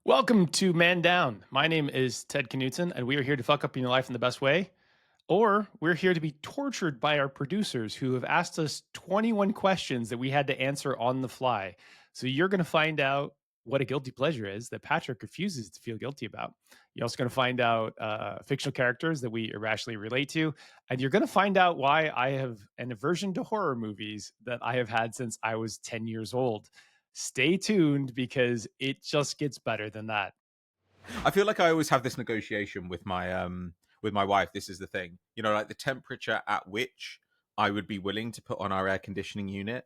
Welcome to Man Down. My name is Ted Knutson, and we are here to fuck up in your life in the best way. Or we're here to be tortured by our producers who have asked us 21 questions that we had to answer on the fly. So you're going to find out what a guilty pleasure is that Patrick refuses to feel guilty about. You're also going to find out fictional characters that we irrationally relate to. And you're going to find out why I have an aversion to horror movies that I have had since I was 10 years old. Stay tuned because it just gets better than that. I feel like I always have this negotiation with my wife. This is the thing, like the temperature at which I would be willing to put on our air conditioning unit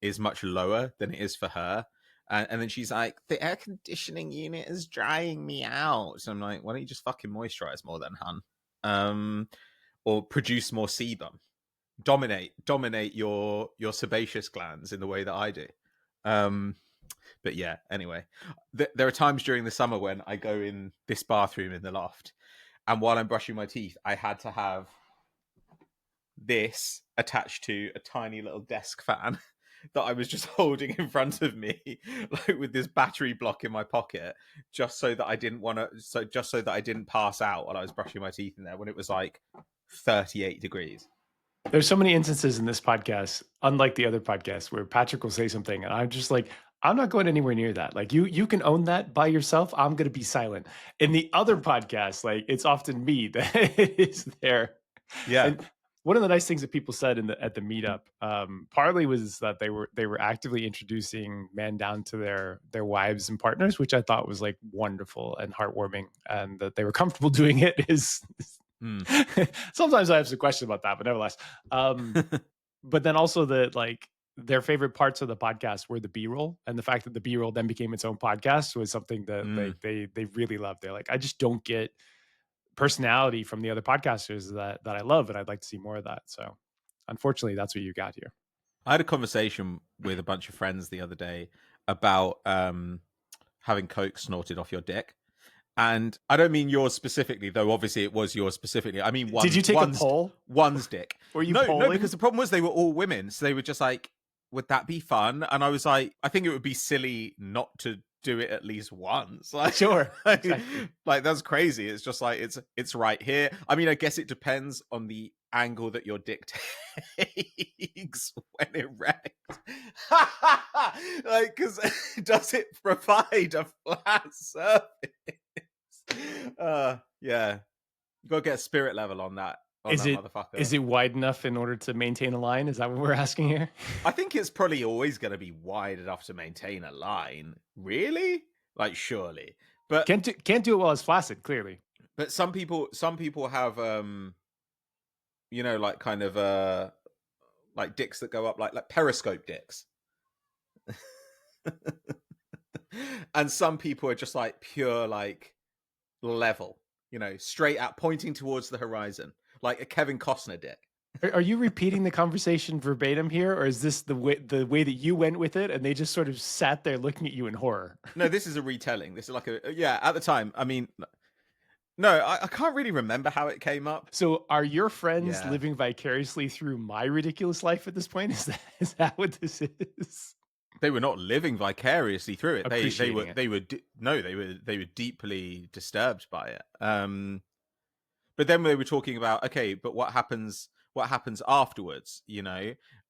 is much lower than it is for her. And then she's like, the air conditioning unit is drying me out. So I'm like, why don't you just fucking moisturize more then, hun? Or produce more sebum. Dominate your sebaceous glands in the way that I do. But yeah, anyway, there are times during the summer when I go in this bathroom in the loft, and while I'm brushing my teeth, I had to have this attached to a tiny little desk fan that I was just holding in front of me, like with this battery block in my pocket, just so that I didn't pass out while I was brushing my teeth in there when it was like 38 degrees. There's so many instances in this podcast, unlike the other podcasts, where Patrick will say something and I'm just like, I'm not going anywhere near that. Like you can own that by yourself. I'm going to be silent. In the other podcasts, like it's often me that is there. Yeah. And one of the nice things that people said at the meetup, partly was that they were actively introducing Man Down to their wives and partners, which I thought was like wonderful and heartwarming, and that they were comfortable doing it is sometimes I have some questions about that, but nevertheless. But then also like their favorite parts of the podcast were the B-roll, and the fact that the B-roll then became its own podcast was something that they really loved. They're like, I just don't get personality from the other podcasters that I love, and I'd like to see more of that. So unfortunately, that's what you got here. I had a conversation with a bunch of friends the other day about having coke snorted off your dick. And I don't mean yours specifically, though obviously it was yours specifically. I mean, did you take a poll? One's dick. Were you No, polling? because the problem was they were all women. So they were just like, would that be fun? And I was like, I think it would be silly not to do it at least once. Like, sure. Like that's crazy. It's just like it's right here. I mean, I guess it depends on the angle that your dick takes when erect. Like, because does it provide a flat surface? Yeah, you gotta get a spirit level on that. Motherfucker. Is it wide enough in order to maintain a line? Is that what we're asking here? I think it's probably always going to be wide enough to maintain a line. Really? Like, surely, but can't do it while it's flaccid. Clearly, but some people have like kind of like dicks that go up like periscope dicks. And some people are just like pure like level, straight out pointing towards the horizon, like a Kevin Costner dick. Are you repeating the conversation verbatim here, or is this the way that you went with it and they just sort of sat there looking at you in horror? No, this is a retelling. This is like at the time. I mean, no, I can't really remember how it came up. So are your friends living vicariously through my ridiculous life at this point? Is that what this is? They were not living vicariously through it. They were deeply disturbed by it. But then they were talking about, okay, but what happens afterwards,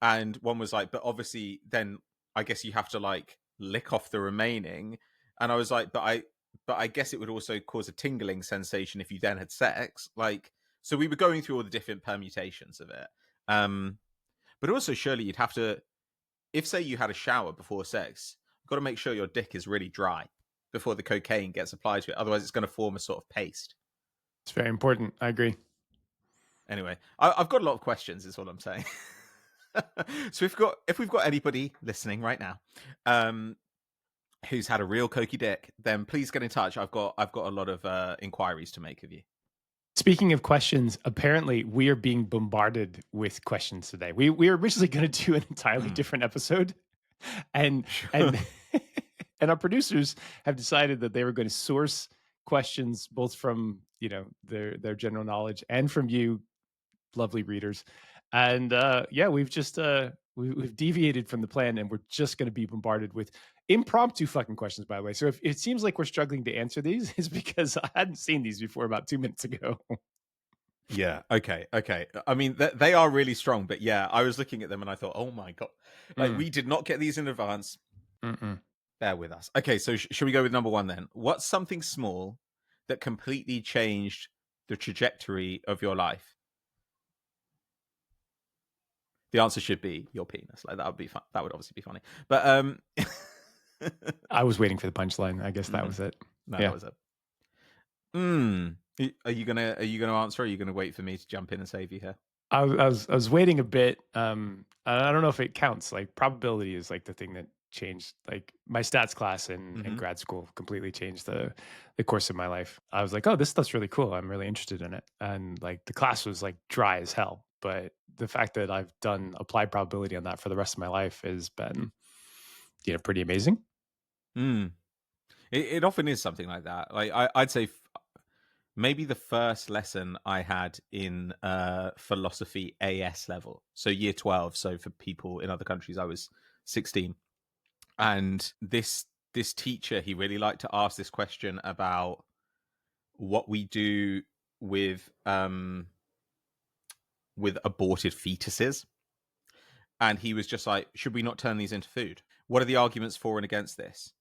And one was like, but obviously then I guess you have to like lick off the remaining. And I was like, but I guess it would also cause a tingling sensation if you then had sex. Like, so we were going through all the different permutations of it. But also surely you'd have to, if say you had a shower before sex, you've got to make sure your dick is really dry before the cocaine gets applied to it. Otherwise it's going to form a sort of paste. It's very important. I agree. Anyway, I've got a lot of questions is what I'm saying. So if we've got anybody listening right now, who's had a real cokey dick, then please get in touch. I've got a lot of inquiries to make of you. Speaking of questions, apparently we are being bombarded with questions today. We were originally going to do an entirely different episode, and and our producers have decided that they were going to source questions both from their general knowledge and from you, lovely readers. And we've just we've deviated from the plan, and we're just going to be bombarded with impromptu fucking questions, by the way. So if it seems like we're struggling to answer these, it's because I hadn't seen these before about 2 minutes ago. Yeah. Okay. I mean, they are really strong, but yeah, I was looking at them and I thought, oh my god, like we did not get these in advance. Bear with us. Okay, so should we go with number one then? What's something small that completely changed the trajectory of your life? The answer should be your penis. Like that would be fun. That would obviously be funny. But I was waiting for the punchline. I guess that was it. No, Yeah. that was it. Are you gonna answer? Or are you gonna wait for me to jump in and save you here? I was waiting a bit. I don't know if it counts. Like probability is like the thing that changed. Like my stats class in grad school completely changed the course of my life. I was like, oh, this stuff's really cool. I'm really interested in it. And like the class was like dry as hell. But the fact that I've done applied probability on that for the rest of my life has been, pretty amazing. It often is something like that. Like I'd say maybe the first lesson I had in philosophy AS level, so year 12. So for people in other countries, I was 16, and this teacher, he really liked to ask this question about what we do with aborted fetuses. And he was just like, should we not turn these into food? What are the arguments for and against this?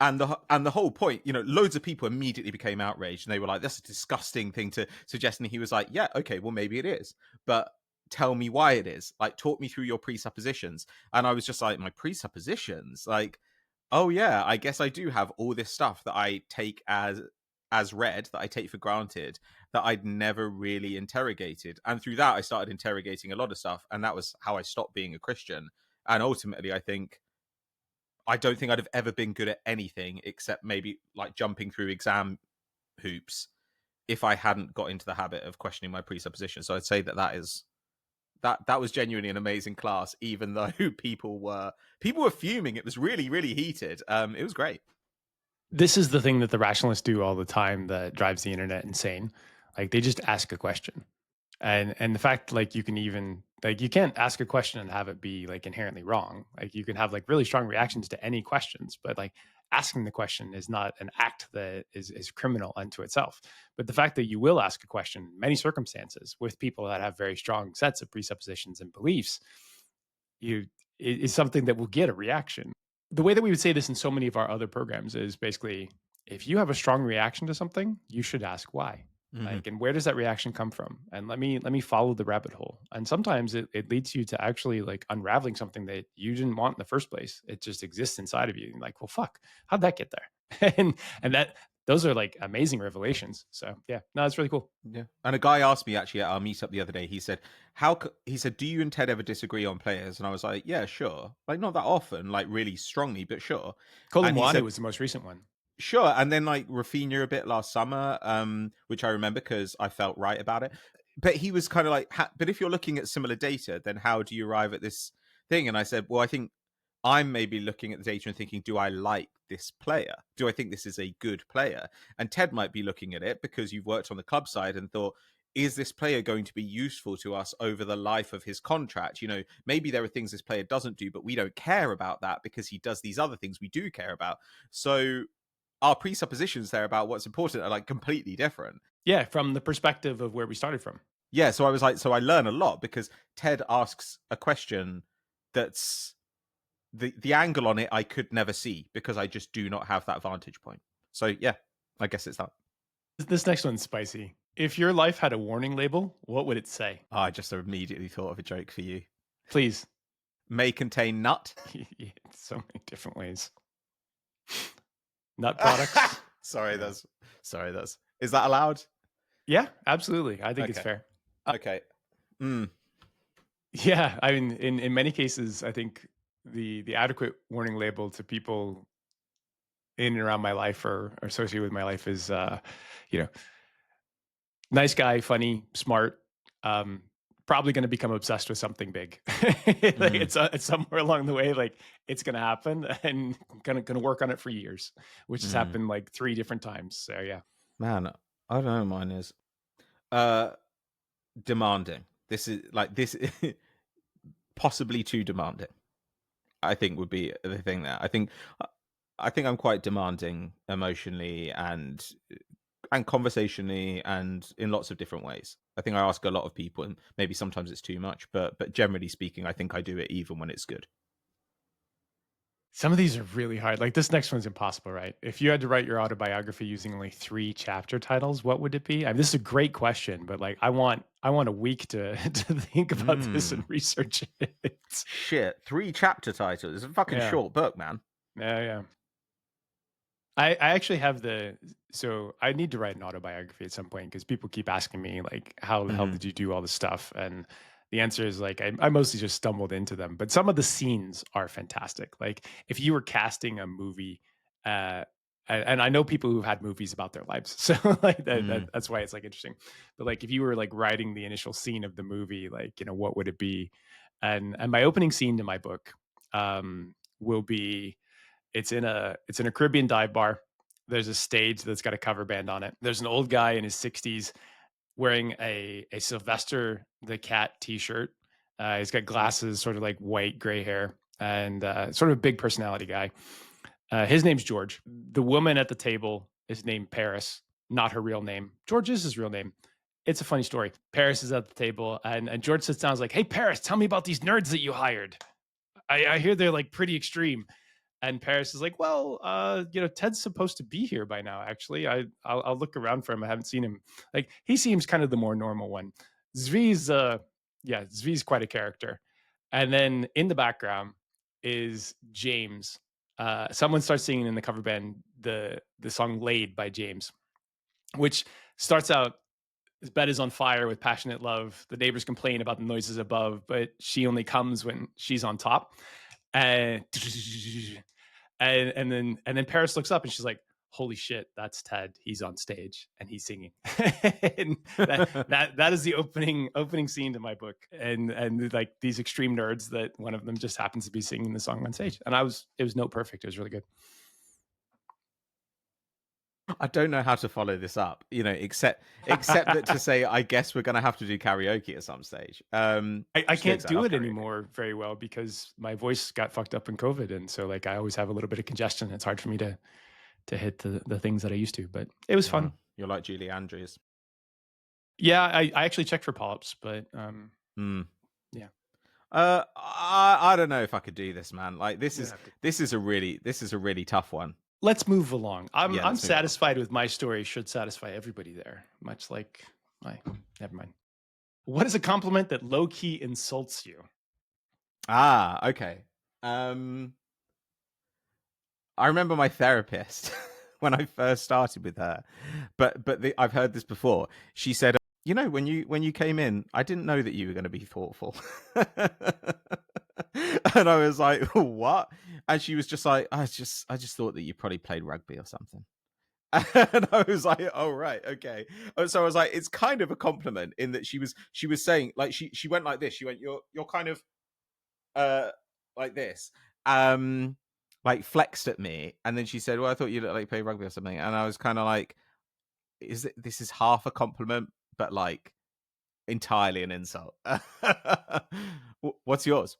And the whole point, loads of people immediately became outraged, and they were like, "That's a disgusting thing to suggest." And he was like, "Yeah, okay, well maybe it is, but tell me why it is. Like, talk me through your presuppositions." And I was just like, "My presuppositions? Like, oh yeah, I guess I do have all this stuff that I take as read, that I take for granted, that I'd never really interrogated." And through that, I started interrogating a lot of stuff, and that was how I stopped being a Christian. And ultimately, I don't think I'd have ever been good at anything except maybe like jumping through exam hoops if I hadn't got into the habit of questioning my presuppositions. So I'd say that was genuinely an amazing class, even though people were fuming. It was really, really heated. It was great. This is the thing that the rationalists do all the time that drives the internet insane. Like they just ask a question. And the fact like you can even like you can't ask a question and have it be like inherently wrong. Like you can have like really strong reactions to any questions, but like asking the question is not an act that is criminal unto itself. But the fact that you will ask a question in many circumstances with people that have very strong sets of presuppositions and beliefs, you is something that will get a reaction. The way that we would say this in so many of our other programs is basically if you have a strong reaction to something, you should ask why. Like, and where does that reaction come from? And let me follow the rabbit hole. And sometimes it leads you to actually like unraveling something that you didn't want in the first place. It just exists inside of you. And like, well, fuck, how'd that get there? and that those are like amazing revelations. So yeah, no, it's really cool. Yeah. And a guy asked me actually at our meetup the other day, he said, he said, do you and Ted ever disagree on players? And I was like, yeah, sure. Like not that often, like really strongly, but sure. And he Colin said, was the most recent one. sure. And then like Rafinha a bit last summer, which I remember because I felt right about it. But he was kind of like, but if you're looking at similar data, then how do you arrive at this thing? And I said, well, I think I'm maybe looking at the data and thinking, do I like this player? Do I think this is a good player? And Ted might be looking at it because you've worked on the club side and thought, is this player going to be useful to us over the life of his contract? Maybe there are things this player doesn't do, but we don't care about that because he does these other things we do care about. So our presuppositions there about what's important are like completely different. Yeah, from the perspective of where we started from. Yeah, so I was like, so I learn a lot because Ted asks a question that's the angle on it I could never see because I just do not have that vantage point. So yeah, I guess it's that. This next one's spicy. If your life had a warning label, what would it say? I just immediately thought of a joke for you. Please. May contain nut. Yeah, so many different ways. Nut products. Sorry, that's is that allowed? Yeah, absolutely. I think it's fair. Okay. Yeah, I mean, in many cases, I think the adequate warning label to people in and around my life or associated with my life is, nice guy, funny, smart, probably going to become obsessed with something big. Like it's somewhere along the way, like it's going to happen and gonna work on it for years, which has happened like 3 different times. So yeah, man, I don't know. Mine is demanding. This is like this possibly too demanding. I think would be the thing there. I think I think I'm quite demanding emotionally and conversationally and in lots of different ways. I think I ask a lot of people, and maybe sometimes it's too much, but generally speaking, I think I do it even when it's good. Some of these are really hard. Like this next one's impossible, right? If you had to write your autobiography using only 3 chapter titles, what would it be? I mean, this is a great question, but like I want a week to to think about this and Mm. research it. Shit, 3 chapter titles. It's a fucking Yeah. short book, man. Yeah, yeah. I actually have so I need to write an autobiography at some point because people keep asking me like, how the hell Mhm. did you do all this stuff? And the answer is like, I mostly just stumbled into them, but some of the scenes are fantastic. Like if you were casting a movie, uh, and I know people who've had movies about their lives, so like Mm. that's why it's like interesting. But like if you were like writing the initial scene of the movie, like what would it be? And my opening scene to my book will be it's in a Caribbean dive bar. There's a stage that's got a cover band on it. There's an old guy in his 60s wearing a Sylvester the Cat T-shirt. He's got glasses, sort of like white gray hair, and sort of a big personality guy. His name's George. The woman at the table is named Paris, not her real name. George is his real name. It's a funny story. Paris is at the table, and George sits down. And is like, "Hey, Paris, tell me about these nerds that you hired. I hear they're like pretty extreme." And Paris is like, well, Ted's supposed to be here by now. Actually, I'll look around for him. I haven't seen him. Like he seems kind of the more normal one. Zvi's, Zvi's quite a character. And then in the background is James. Someone starts singing in the cover band the song "Laid" by James, which starts out his bed is on fire with passionate love. The neighbors complain about the noises above, but she only comes when she's on top. And and then Paris looks up and she's like, "Holy shit, that's Ted. He's on stage and he's singing." And that is the opening scene to my book. And like these extreme nerds that one of them just happens to be singing the song on stage. And it was note perfect. It was really good. I don't know how to follow this up, except that to say, I guess we're gonna have to do karaoke at some stage. I Just because can't I do love it karaoke. anymore very well because my voice got fucked up in COVID, and so like I always have a little bit of congestion. It's hard for me to hit the things that I used to, but it was fun. You're like Julie Andrews. Yeah, I actually checked for polyps, but Mm. yeah, I don't know if I could do this, man. Like you have to. this is a really tough one. Let's move along. Yeah, I'm let's move along. satisfied with my story. Should satisfy everybody there. Much like my. Never mind. What is a compliment that low key insults you? Okay. Um, I remember my therapist when I first started with her, but I've heard this before. She said, when you came in, I didn't know that you were going to be thoughtful." And I was like, "What?" And she was just like, I just thought that you probably played rugby or something." And I was like, "Oh, right, okay." So I was like, it's kind of a compliment in that she was saying, like, she went like this. She went, "You're kind of uh like this." Um like flexed at me, and then she said, "Well, I thought you looked like play rugby or something." And I was kind of like, this is half a compliment, but like entirely an insult. What's yours?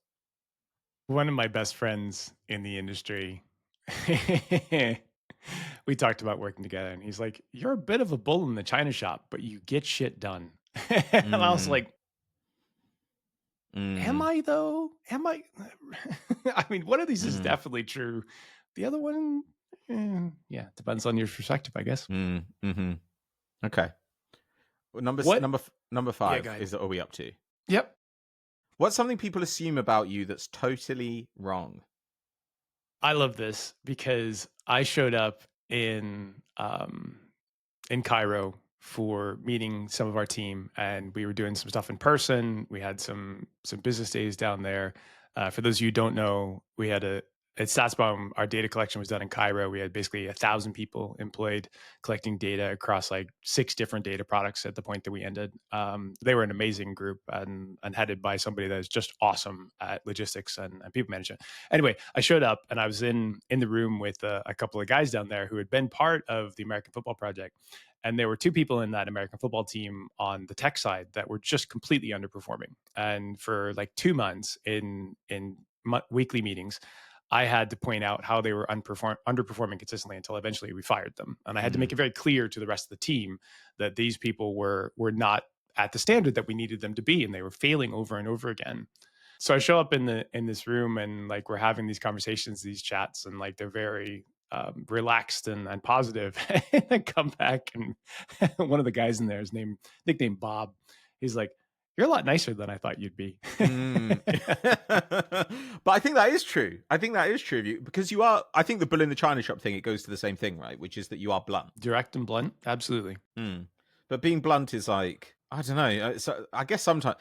One of my best friends in the industry. We talked about working together, and he's like, "You're a bit of a bull in the china shop, but you get shit done." And I was Mm, like, "Am mm, I though? Am I?" I mean, one of these is mm, definitely true. The other one, yeah, depends on your perspective, I guess. mm. Okay. Well, What? number Yeah, go 5 ahead. is, are we up to? Yep, What's something people assume about you that's totally wrong? I love this because I showed up in Cairo for meeting some of our team, and we were doing some stuff in person. We had some business days down there. For those of you who don't know, we had at Statsbomb, our data collection was done in Cairo. We had basically 1,000 people employed collecting data across like 6 different data products at the point that we ended. They were an amazing group and headed by somebody that is just awesome at logistics and people management. Anyway, I showed up and I was in the room with a couple of guys down there who had been part of the American Football Project, and there were 2 people in that American football team on the tech side that were just completely underperforming. And for like 2 months in weekly meetings, I had to point out how they were underperforming consistently until eventually we fired them. And I had to make Mm. it very clear to the rest of the team that these people were not at the standard that we needed them to be, and they were failing over and over again. So I show up in this room, and like we're having these conversations, these chats, and like they're very relaxed and positive. And I come back, and one of the guys in there is named nicknamed Bob. He's like, "You're a lot nicer than I thought you'd be." Mm. But I think that is true. I think that is true of you because you are. I think the bull in the china shop thing, it goes to the same thing, right? Which is that you are blunt. Direct and blunt, absolutely. Mm. But being blunt is like, I don't know. So I guess sometimes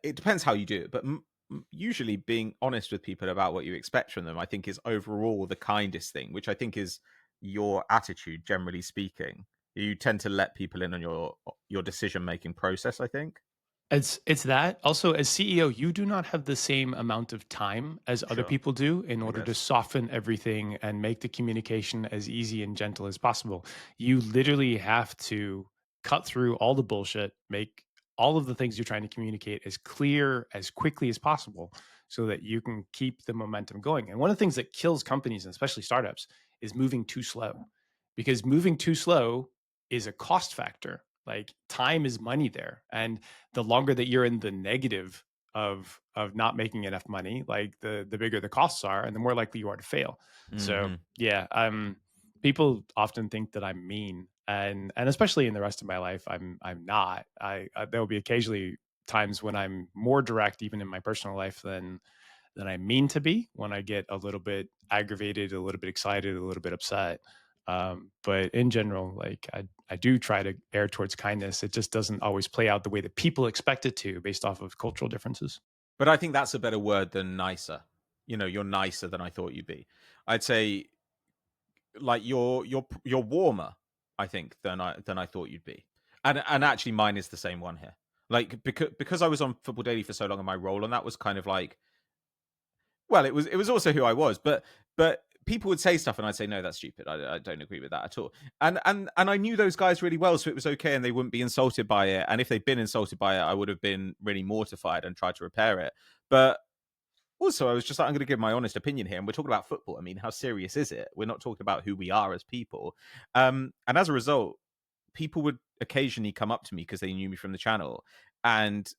it depends how you do it. But usually, being honest with people about what you expect from them, I think, is overall the kindest thing. Which I think is your attitude, generally speaking. You tend to let people in on your decision making process. I think. It's that. Also, as CEO, you do not have the same amount of time as other Sure. people do in I order to guess. soften everything and make the communication as easy and gentle as possible. You literally have to cut through all the bullshit, make all of the things you're trying to communicate as clear as quickly as possible so that you can keep the momentum going. And one of the things that kills companies, and especially startups, is moving too slow, because moving too slow is a cost factor. Like time is money there. And the longer that you're in the negative of not making enough money, like the bigger the costs are, and the more likely you are to fail. So Hmm. yeah, people often think that I'm mean, and especially in the rest of my life, I'm not. There will be occasionally times when I'm more direct, even in my personal life, than I mean to be, when I get a little bit aggravated, a little bit excited, a little bit upset. But in general, like I do try to err towards kindness. It just doesn't always play out the way that people expect it to, based off of cultural differences. But I think that's a better word than nicer. You're nicer than I thought you'd be. I'd say like you're warmer, I think, than I thought you'd be. And actually mine is the same one here. Like because I was on Football Daily for so long and my role on that was kind of like, well, it was also who I was, but people would say stuff and I'd say no, that's stupid. I don't agree with that at all. And I knew those guys really well, so it was okay, and they wouldn't be insulted by it. And if they'd been insulted by it, I would have been really mortified and tried to repair it. But also, I was just like, I'm going to give my honest opinion here. And we're talking about football. I mean, how serious is it? We're not talking about who we are as people. And as a result, people would occasionally come up to me because they knew me from the channel and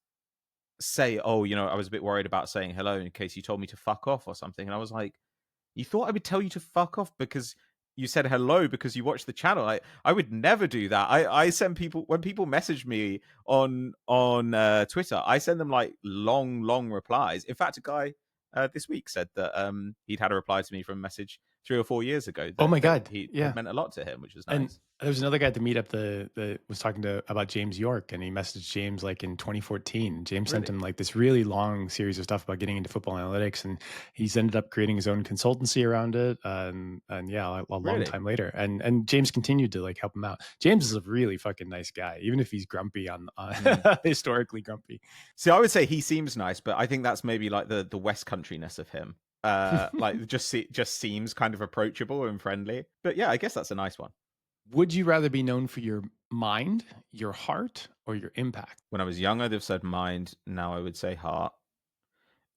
say, oh, I was a bit worried about saying hello in case you told me to fuck off or something. And I was like, you thought I would tell you to fuck off because you said hello because you watched the channel? I would never do that. I send people, when people message me on Twitter, I send them like long replies. In fact, a guy this week said that he'd had a reply to me from a message 3 or 4 years ago Oh that my that God, he had yeah. meant a lot to him, which was And nice. there was another guy at the meetup that was talking to about James York, and he messaged James like in 2014. James sent Really, him like this really long series of stuff about getting into football analytics, and he's ended up creating his own consultancy around it. And yeah, a long really. time later, and James continued to like help him out. James is a really fucking nice guy, even if he's grumpy on Mm. historically grumpy. See, I would say he seems nice, but I think that's maybe like the West Countryness of him. Like just seems kind of approachable and friendly. But yeah, I guess that's a nice one. Would you rather be known for your mind, your heart, or your impact? When I was young, I'd have said mind. Now I would say heart.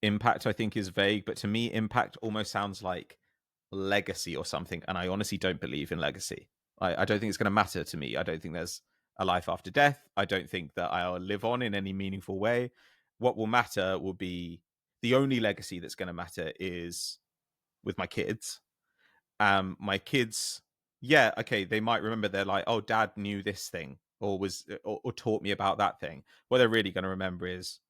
Impact, I think, is vague, but to me, impact almost sounds like legacy or something. And I honestly don't believe in legacy. I don't think it's going to matter to me. I don't think there's a life after death. I don't think that I'll live on in any meaningful way. What will matter will be the only legacy that's going to matter is with my kids. My kids, yeah, okay, they might remember, they're like, oh, dad knew this thing or taught me about that thing. What they're really going to remember is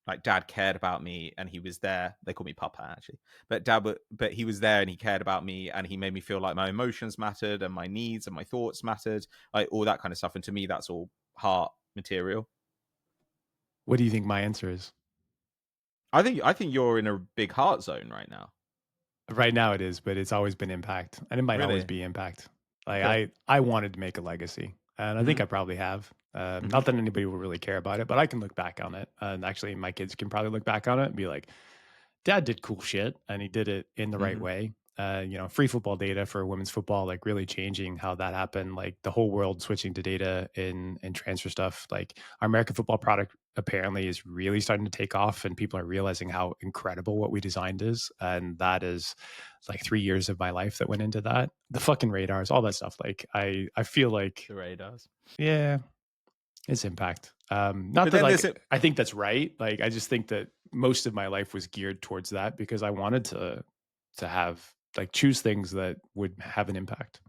like dad cared about me and he was there. They call me Papa actually, but but he was there and he cared about me and he made me feel like my emotions mattered and my needs and my thoughts mattered, like all that kind of stuff. And to me, that's all heart material. What do you think my answer is? I think you're in a big heart zone right now. Right now it is, but it's always been impact, and it might always Really? be impact. Like Okay. I wanted to make a legacy, and I think Hmm. I probably have. Hmm. Not that anybody will really care about it, but I can look back on it, and actually, my kids can probably look back on it and be like, "Dad did cool shit, and he did it in the right Hmm. way." free football data for women's football, like really changing how that happened, like the whole world switching to data in transfer stuff. Like our American football product apparently is really starting to take off, and people are realizing how incredible what we designed is. And that is like 3 years of my life that went into that. The fucking radars, all that stuff. Like I feel like, The radars. yeah, it's impact. Not But that then like there's it. I think that's right. Like I just think that most of my life was geared towards that because I wanted to have like choose things that would have an impact.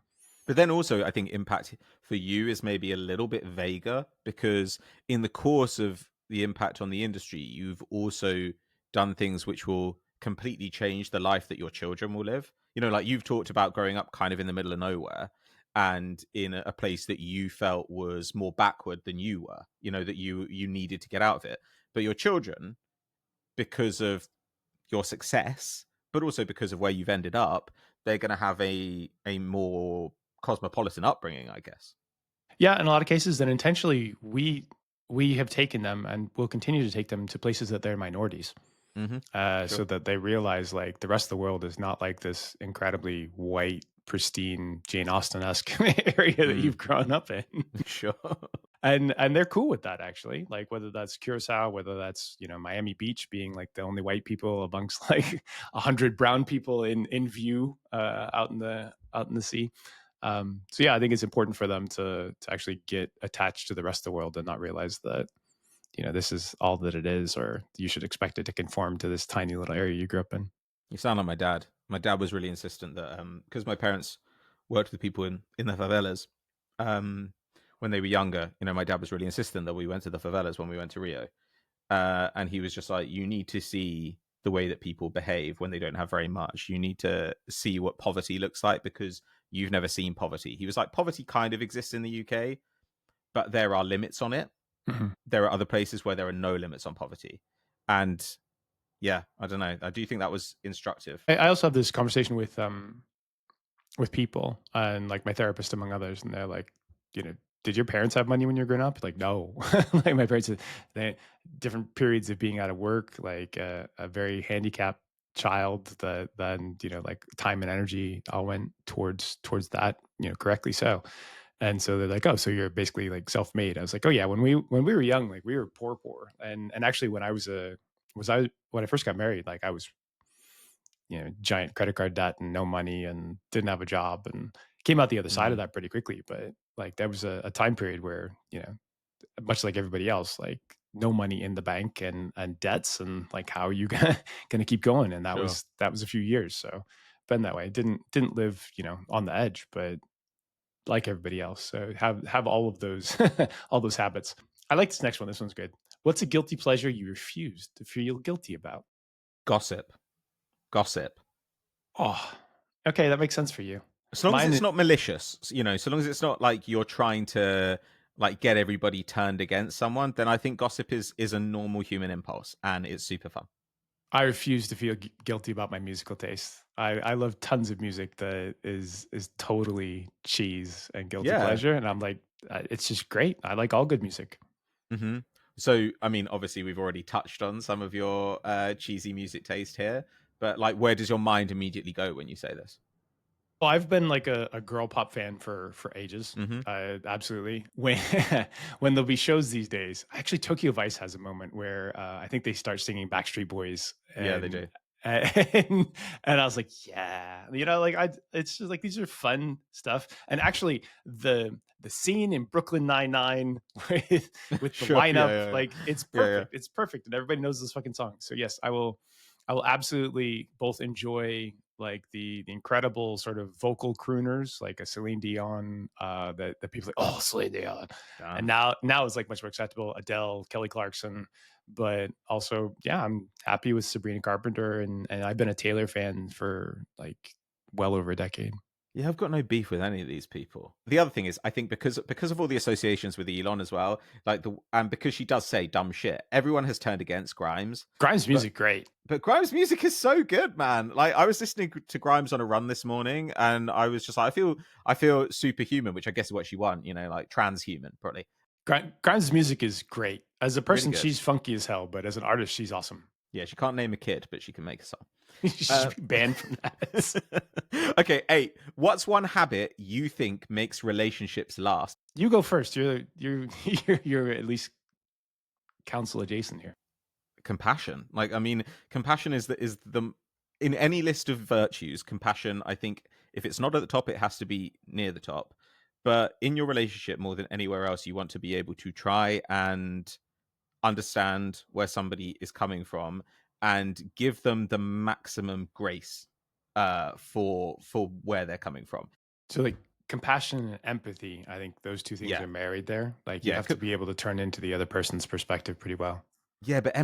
But then also, I think impact for you is maybe a little bit vaguer because in the course of the impact on the industry, you've also done things which will completely change the life that your children will live. You know, like you've talked about growing up kind of in the middle of nowhere and in a place that you felt was more backward than you were, you know, that you needed to get out of it. But your children, because of your success, but also because of where you've ended up, they're going to have a more cosmopolitan upbringing, I guess. Yeah, in a lot of cases, and intentionally, we have taken them and will continue to take them to places that they're minorities, Hmm. so Sure. that they realize like the rest of the world is not like this incredibly white, pristine Jane Austen esque area that Mm. you've grown up in. Sure. And they're cool with that actually, like whether that's Curacao, whether that's Miami Beach being like the only white people amongst like 100 brown people in view out in the sea. So yeah, I think it's important for them to actually get attached to the rest of the world and not realize that this is all that it is, or you should expect it to conform to this tiny little area you grew up in. You sound like my dad. My dad was really insistent that because my parents worked with people in the favelas um when they were younger, you know, my dad was really insistent that we went to the favelas when we went to Rio. And he was just like, you need to see the way that people behave when they don't have very much. You need to see what poverty looks like because you've never seen poverty. He was like, poverty kind of exists in the UK, but there are limits on it. Mhm. There are other places where there are no limits on poverty. And yeah, I don't know. I do think that was instructive. I also have this conversation with people and like my therapist among others, and they're like, did your parents have money when you were growing up? Like, no. Like my parents, they different periods of being out of work, like a very handicapped child that then like time and energy all went towards that, correctly so. And so they're like, oh, so you're basically like self-made. I was like, oh yeah, when we were young, like we were poor, and actually when I was a was I when I first got married, like I was giant credit card debt and no money and didn't have a job, and came out the other side of Mm, that pretty quickly. But like that was a time period where, much like everybody else, like no money in the bank and debts, and like how are you gonna keep going? And that sure. was that was a few years. So been that way. Didn't live, on the edge, but like everybody else. So have all of those all those habits. I like this next one. This one's good. What's a guilty pleasure you refuse to feel guilty about? Gossip. Gossip. Oh, okay, that makes sense for you. As long as it's Mine not malicious, you know, so long as it's not like you're trying to like get everybody turned against someone, then I think gossip is a normal human impulse and it's super fun. I refuse to feel guilty about my musical taste. I love tons of music that is totally cheese and guilty Yeah. pleasure, and I'm like, it's just great. I like all good music. Hmm. So, I mean, obviously, we've already touched on some of your cheesy music taste here, but like, where does your mind immediately go when you say this? Well, I've been like a girl pop fan for ages. Hmm. Absolutely. When when there'll be shows these days, actually Tokyo Vice has a moment where I think they start singing Backstreet Boys, Yeah, they and do. and and I was like, yeah, like it's just like these are fun stuff. And actually, the scene in Brooklyn Nine-Nine with the Sure. Yeah, lineup, yeah, yeah, like it's yeah, yeah. perfect. It's perfect, and everybody knows this fucking song. So yes, I will absolutely both enjoy like the incredible sort of vocal crooners like a Celine Dion, that people like, oh, Celine Dion, and Damn. now it's like much more acceptable. Adele, Kelly Clarkson, but also yeah, I'm happy with Sabrina Carpenter, and I've been a Taylor fan for like well over a decade. Yeah, I've got no beef with any of these people. The other thing is, I think because of all the associations with Elon as well, like the and because she does say dumb shit, everyone has turned against Grimes. Grimes But music, great. but Grimes' music is so good, man. Like I was listening to Grimes on a run this morning, and I was just like, I feel superhuman, which I guess is what she want, you know, like transhuman, probably. Grimes' music is great. As a Really person, good. she's funky as hell, but as an artist, she's awesome. Yeah, she can't name a kid, but she can make a song. She should be banned from that. Okay, 8. What's one habit you think makes relationships last? You go first. You're at least counsel adjacent here. Compassion. Like, I mean, compassion is the in any list of virtues, compassion, I think if it's not at the top, it has to be near the top. But in your relationship, more than anywhere else, you want to be able to try and understand where somebody is coming from and give them the maximum grace for where they're coming from. So like compassion and empathy, I think those two things Yeah. are married there. Like you Yeah. have to be able to turn into the other person's perspective pretty well. Yeah, but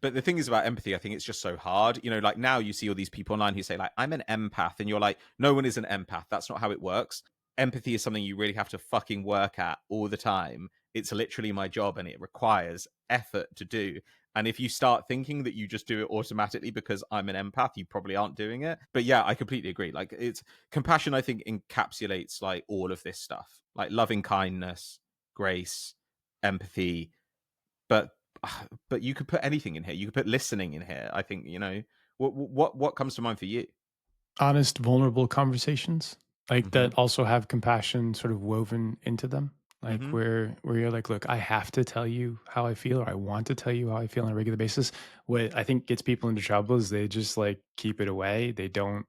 but the thing is about empathy, I think it's just so hard. You know, like now you see all these people online who say, like, I'm an empath, and you're like, no one is an empath. That's not how it works. Empathy is something you really have to fucking work at all the time. It's literally my job and it requires effort to do. And if you start thinking that you just do it automatically because I'm an empath, you probably aren't doing it. But yeah, I completely agree. Like, it's compassion, I think, encapsulates like all of this stuff, like loving kindness, grace, empathy, but you could put anything in here. You could put listening in here. I think, you know, what comes to mind for you? Honest, vulnerable conversations like Mm-hmm. that also have compassion sort of woven into them. Like Mm-hmm. where you're like, look, I have to tell you how I feel, or I want to tell you how I feel on a regular basis. What I think gets people into trouble is they just like keep it away. They don't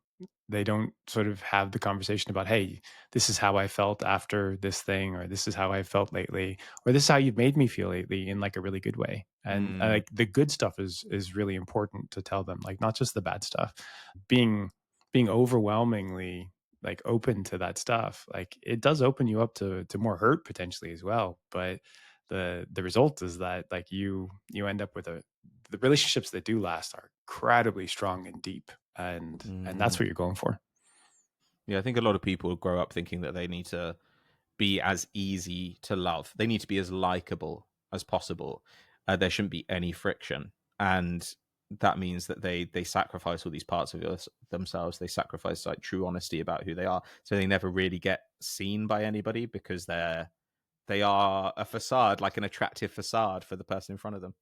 sort of have the conversation about, hey, this is how I felt after this thing, or this is how I felt lately, or this is how you've made me feel lately in like a really good way. And Mm, like the good stuff is really important to tell them, like not just the bad stuff. Being overwhelmingly like open to that stuff, like it does open you up to more hurt potentially as well. But the result is that like you end up with the relationships that do last are incredibly strong and deep, and that's mm. what you're going for. Yeah, I think a lot of people grow up thinking that they need to be as easy to love. They need to be as likable as possible. There shouldn't be any friction, and that means that they sacrifice all these parts of themselves. They sacrifice like true honesty about who they are, so they never really get seen by anybody because they are a facade, like an attractive facade for the person in front of them.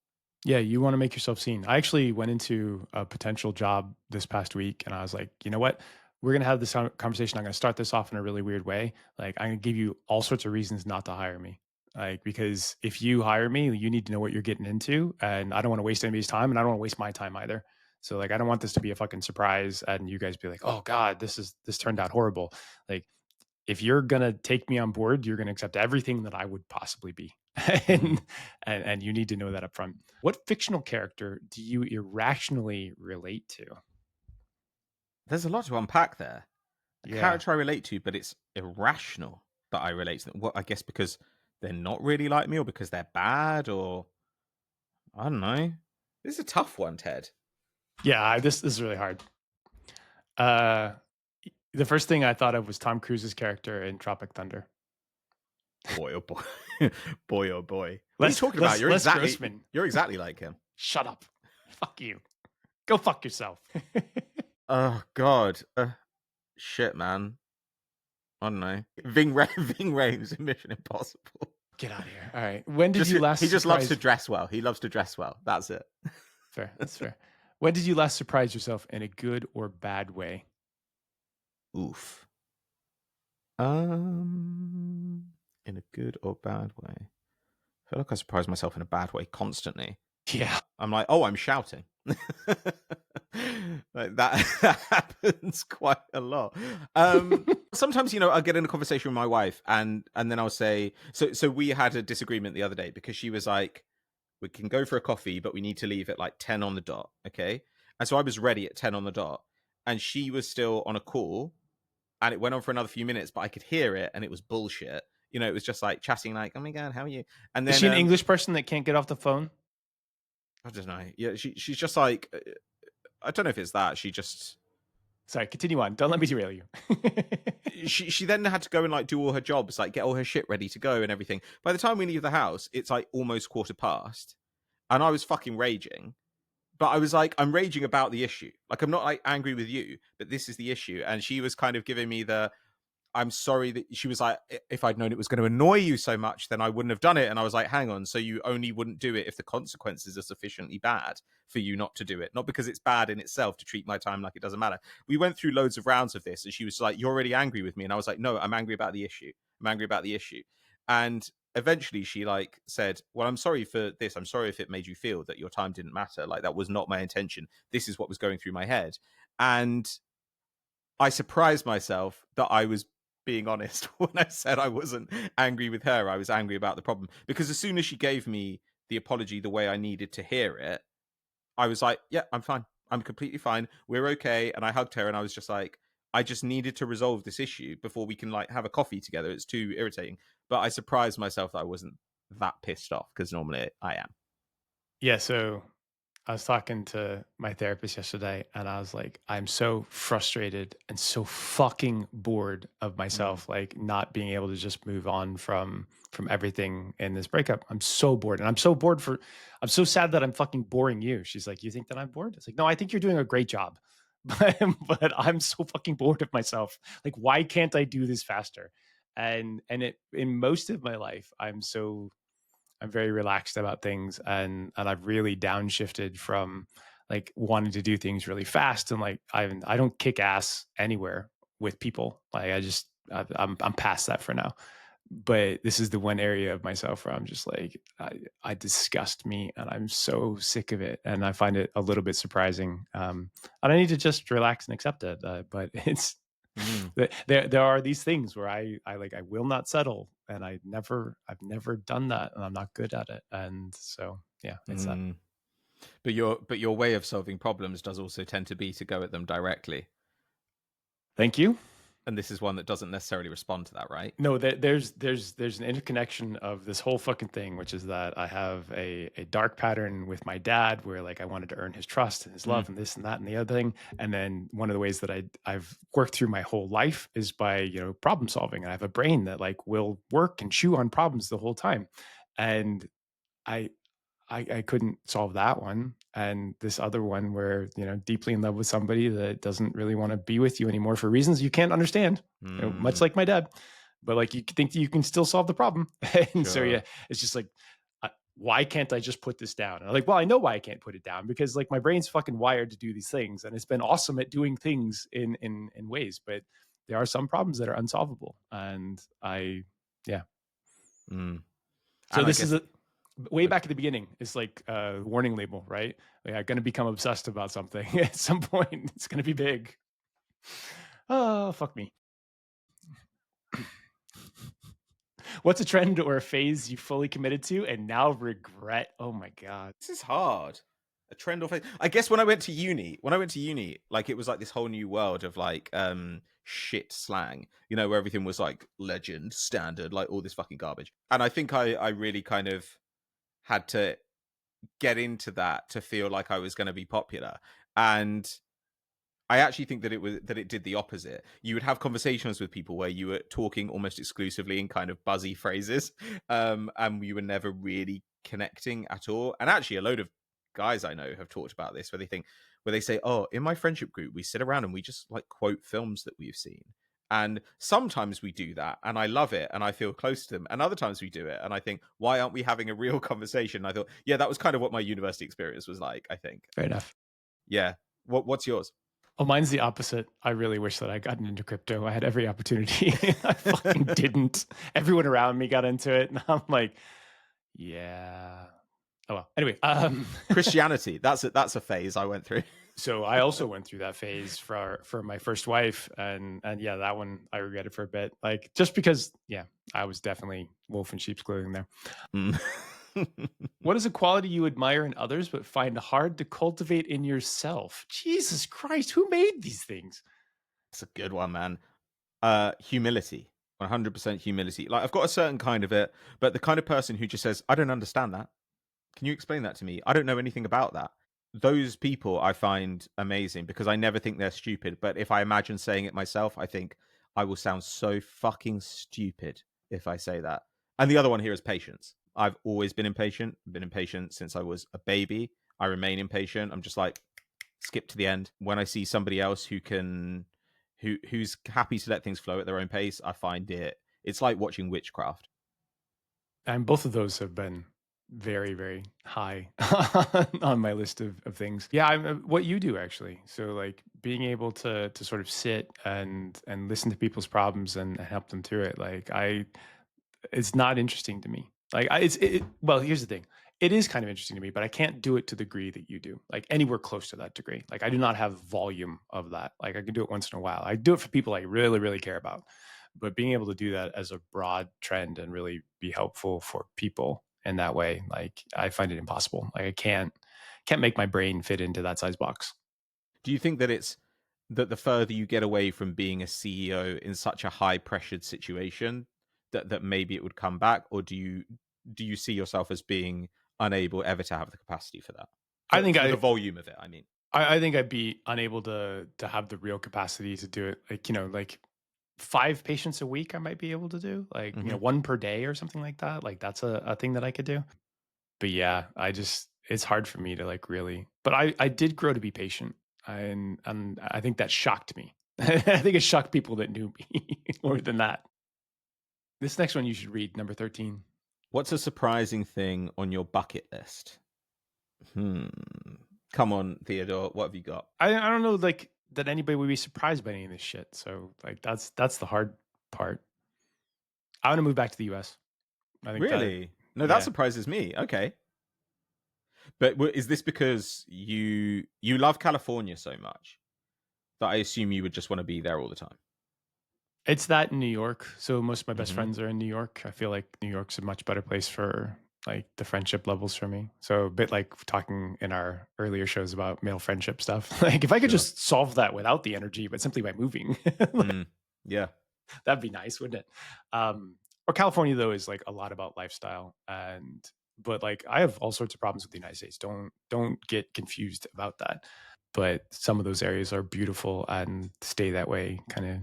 Yeah, you want to make yourself seen. I actually went into a potential job this past week and I was like, you know what? We're going to have this conversation. I'm going to start this off in a really weird way. Like, I'm going to give you all sorts of reasons not to hire me. Like, because if you hire me, you need to know what you're getting into. And I don't want to waste anybody's time and I don't want to waste my time either. So, like, I don't want this to be a fucking surprise and you guys be like, oh God, this turned out horrible. Like, if you're gonna take me on board, you're gonna accept everything that I would possibly be. Mm. and, and you need to know that up front. What fictional character do you irrationally relate to? There's a lot to unpack there. A Yeah. character I relate to, but it's irrational that I relate to them. What, I guess because they're not really like me, or because they're bad, or I don't know. This is a tough one, Ted. Yeah, this is really hard. Uh the first thing I thought of was Tom Cruise's character in Tropic Thunder. Boy, oh boy, boy, oh boy. What are you Les talking about? Les Les Grossman. You're exactly like him. Shut up. Fuck you. Go fuck yourself. Oh God, shit, man. I don't know. Ving Rhames in Mission Impossible. Get out of here. All right. When did Just you last he just loves to surprise dress well. He loves to dress well. That's it. Fair. That's fair. When did you last surprise yourself in a good or bad way? Oof. In a good or bad way? I feel like I surprise myself in a bad way constantly. Yeah. I'm like, oh, I'm shouting. Like that happens quite a lot. Sometimes, you know, I'll get in a conversation with my wife and then I'll say, so we had a disagreement the other day because she was like, we can go for a coffee, but we need to leave at like 10 on the dot. Okay. And so I was ready at 10 on the dot and she was still on a call and it went on for another few minutes, but I could hear it and it was bullshit. You know, it was just like chatting like, oh my God, how are you? And Is then she an English person that can't get off the phone? I don't know. Yeah, she's just like, I don't know if it's that. Sorry, continue on. Don't let me derail you. She then had to go and like do all her jobs, like get all her shit ready to go and everything. By the time we leave the house, it's like almost quarter past, and I was fucking raging. But I was like, I'm raging about the issue. Like I'm not like angry with you, but this is the issue. And she was kind of giving me the, I'm sorry that she was like, if I'd known it was going to annoy you so much, then I wouldn't have done it. And I was like, hang on, so you only wouldn't do it if the consequences are sufficiently bad for you not to do it, not because it's bad in itself to treat my time like it doesn't matter. We went through loads of rounds of this, and she was like, you're already angry with me. And I was like, no, I'm angry about the issue. I'm angry about the issue. And eventually she like said, well, I'm sorry for this. I'm sorry if it made you feel that your time didn't matter. Like, that was not my intention. This is what was going through my head. And I surprised myself that I was being honest when I said I wasn't angry with her. I was angry about the problem, because as soon as she gave me the apology the way I needed to hear it, I was like, yeah, I'm fine. I'm completely fine. We're okay. And I hugged her and I was just like, I just needed to resolve this issue before we can like have a coffee together. It's too irritating. But I surprised myself that I wasn't that pissed off, because normally I am. Yeah. So I was talking to my therapist yesterday and I was like, I'm so frustrated and so fucking bored of Mm. myself, like not being able to just move on from everything in this breakup. I'm so bored. And I'm so sad that I'm fucking boring you. She's like, you think that I'm bored? It's like, no, I think you're doing a great job. But I'm so fucking bored of myself. Like, why can't I do this faster? And it in most of my life, I'm very relaxed about things, and I've really downshifted from like wanting to do things really fast, and like I don't kick ass anywhere with people. Like I'm past that for now. But this is the one area of myself where I'm just like I disgust me, and I'm so sick of it, and I find it a little bit surprising. And I need to just relax and accept it. But it's Mm. there are these things where I will not settle, and I've never done that, and I'm not good at it, and so yeah, it's that. Mm. But your way of solving problems does also tend to be to go at them directly. Thank you. And this is one that doesn't necessarily respond to that, right? No, there's an interconnection of this whole fucking thing, which is that I have a dark pattern with my dad where like I wanted to earn his trust and his Mm. love and this and that and the other thing. And then one of the ways that I've worked through my whole life is by, problem solving. And I have a brain that like will work and chew on problems the whole time. And I I couldn't solve that one. And this other one where, deeply in love with somebody that doesn't really want to be with you anymore for reasons you can't understand, much Mm. like my dad. But like you think you can still solve the problem. And so, Sure. yeah, it's just like, why can't I just put this down? And I'm like, well, I know why I can't put it down because like my brain's fucking wired to do these things. And it's been awesome at doing things in ways, but there are some problems that are unsolvable. And yeah. Mm. So And I this is guess, a way back at the beginning. It's like a warning label, right? Like I'm going to become obsessed about something at some point. It's going to be big. Oh, fuck me. What's a trend or a phase you fully committed to and now regret? Oh my God. this is hard. A trend or phase. I guess when I went to uni, like it was like this whole new world of like shit slang, where everything was like legend, standard, like all this fucking garbage. And I think I really kind of had to get into that to feel like I was going to be popular. And I actually think that it did the opposite. You would have conversations with people where you were talking almost exclusively in kind of buzzy phrases, and you were never really connecting at all. And actually, a load of guys I know have talked about this, where they say, "Oh, in my friendship group, we sit around and we just like quote films that we've seen." And sometimes we do that, and I love it, and I feel close to them. And other times we do it, and I think, why aren't we having a real conversation? And I thought, yeah, that was kind of what my university experience was like. I think, Fair enough. yeah. What's yours? Oh, mine's the opposite. I really wish that I gotten into crypto. I had every opportunity. I fucking didn't. Everyone around me got into it. And I'm like, yeah. Oh well. Anyway, Christianity. That's a phase I went through. so I also went through that phase for my first wife, and yeah, that one I regretted for a bit. Like just because, yeah, I was definitely wolf in sheep's clothing there. Mm. What is a quality you admire in others but find hard to cultivate in yourself? Jesus Christ, who made these things? It's a good one, man. Humility. 100% humility. Like I've got a certain kind of it, but the kind of person who just says, "I don't understand that. Can you explain that to me? I don't know anything about that." Those people I find amazing because I never think they're stupid, but if I imagine saying it myself, I think I will sound so fucking stupid if I say that. And the other one here is patience. I've always been impatient. I've been impatient since I was a baby. I remain impatient. I'm just like skip to the end. When I see somebody else who can who's happy to let things flow at their own pace, I find it's like watching witchcraft. And both of those have been very, very high on my list of things. Yeah, what you do actually. So like being able to sort of sit and listen to people's problems and help them through it. Like it's not interesting to me. Like well, here's the thing. It is kind of interesting to me, but I can't do it to the degree that you do. Like anywhere close to that degree. Like I do not have volume of that. Like I can do it once in a while. I do it for people I really, really care about. But being able to do that as a broad trend and really be helpful for people in that way, like I find it impossible. Like I can't make my brain fit into that size box. Do you think that it's that the further you get away from being a CEO in such a high pressured situation that maybe it would come back, or do you see yourself as being unable ever to have the capacity for that? I think For the I volume of it, I mean. I think I'd be unable to have the real capacity to do it. Like, like 5 patients a week I might be able to do, like, Hmm. 1 per day or something like that. Like that's a thing that I could do. But yeah, it's hard for me to like really. But I did grow to be patient. And I think that shocked me. I think it shocked people that knew me more than that. This next one you should read, number 13. What's a surprising thing on your bucket list? Hmm. Come on, Theodore. What have you got? I don't know like that anybody would be surprised by any of this shit. So like that's the hard part. I want to move back to the US. I think that Really? No, that yeah. surprises me. Okay. But is this because you love California so much that I assume you would just want to be there all the time? It's that in New York. So most of my best Hmm. friends are in New York. I feel like New York's a much better place for like the friendship levels for me. So a bit like talking in our earlier shows about male friendship stuff. Like if I could Sure. just solve that without the energy, but simply by moving, like, Mm. Yeah. that'd be nice, wouldn't it? Or California though is like a lot about lifestyle and but like I have all sorts of problems with the United States. Don't get confused about that. But some of those areas are beautiful and stay that way kind of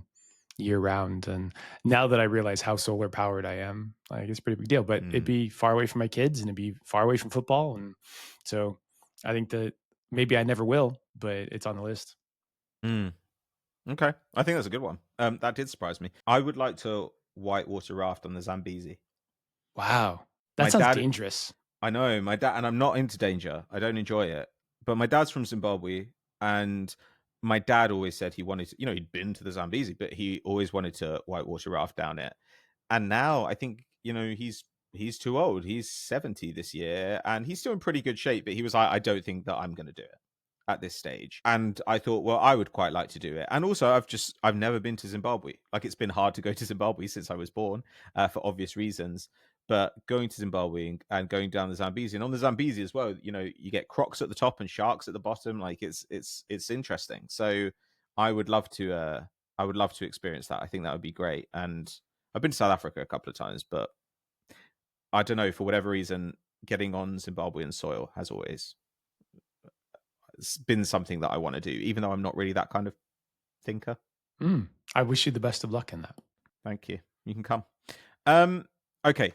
year round. And now that I realize how solar powered I am, like it's a pretty big deal. But it'd Mm. be far away from my kids and it'd be far away from football. And so I think that maybe I never will, but it's on the list. Mm. Okay. I think that's a good one. That did surprise me. I would like to whitewater raft on the Zambezi. Wow. That My sounds dad, dangerous. I know my dad, and I'm not into danger. I don't enjoy it. But my dad's from Zimbabwe, and my dad always said he wanted to, he'd been to the Zambezi, but he always wanted to whitewater raft down it. And now I think, he's too old. He's 70 this year, and he's still in pretty good shape, but he was like, I don't think that I'm gonna do it at this stage. And I thought, well, I would quite like to do it. And also I've never been to Zimbabwe. Like it's been hard to go to Zimbabwe since I was born, for obvious reasons. But going to Zimbabwe and going down the Zambezi, and on the Zambezi as well, you get crocs at the top and sharks at the bottom. Like it's interesting. So I would love to experience that. I think that would be great. And I've been to South Africa a couple of times, but I don't know, for whatever reason, getting on Zimbabwean soil has always been something that I want to do, even though I'm not really that kind of thinker. Mm. I wish you the best of luck in that. Thank you. You can come. Um, okay.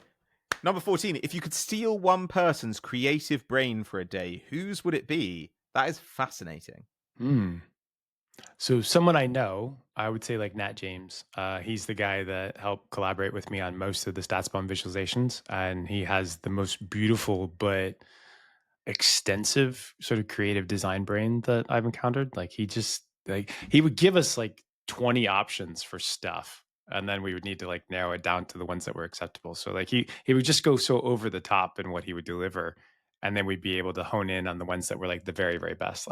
Number 14. If you could steal one person's creative brain for a day, whose would it be? That is fascinating. Mm. So someone I know, I would say like Nat James. He's the guy that helped collaborate with me on most of the StatsBomb visualizations, and he has the most beautiful but extensive sort of creative design brain that I've encountered. Like he just like he would give us like 20 options for stuff. And then we would need to like narrow it down to the ones that were acceptable. So like he would just go so over the top in what he would deliver. And then we'd be able to hone in on the ones that were like the very, very best.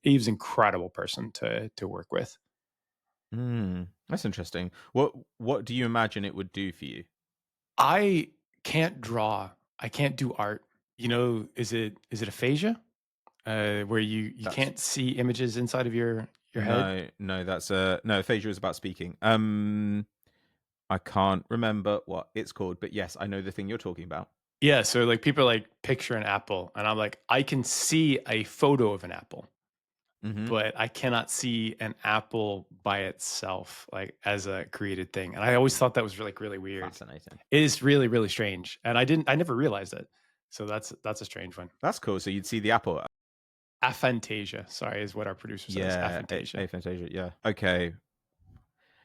He was an incredible person to work with. That's interesting. What do you imagine it would do for you? I can't draw. I can't do art. Is it aphasia? Where you That's can't see images inside of your head. no, that's no, aphasia is about speaking. I can't remember what it's called, but yes, I know the thing you're talking about. Yeah, so like people are like picture an apple, and I'm like, I can see a photo of an apple, Hmm. but I cannot see an apple by itself, like as a created thing. And I always thought that was really, really weird. Fascinating. It is really, really strange, and I never realized it. So that's a strange one. That's cool. So you'd see the apple. Aphantasia, sorry, is what our producer says. Yeah, Aphantasia. aphantasia. Yeah. Okay.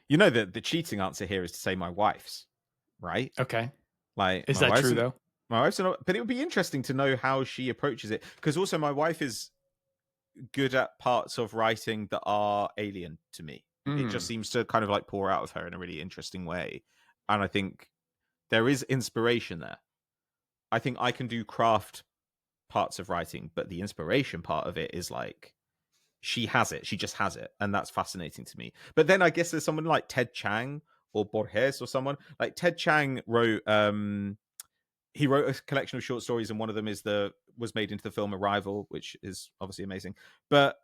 You know that the cheating answer here is to say my wife's, right? Okay. Like Is that true though? my wife's an, but it would be interesting to know how she approaches it, because also my wife is good at parts of writing that are alien to me. It just Mm. seems to kind of like pour out of her in a really interesting way, and I think there is inspiration there. I think I can do craft parts of writing, but the inspiration part of it is like she has it. She just has it, and that's fascinating to me. But then I guess there's someone like Ted Chiang or Borges or someone like Ted Chiang wrote. He wrote a collection of short stories, and one of them was made into the film Arrival, which is obviously amazing. But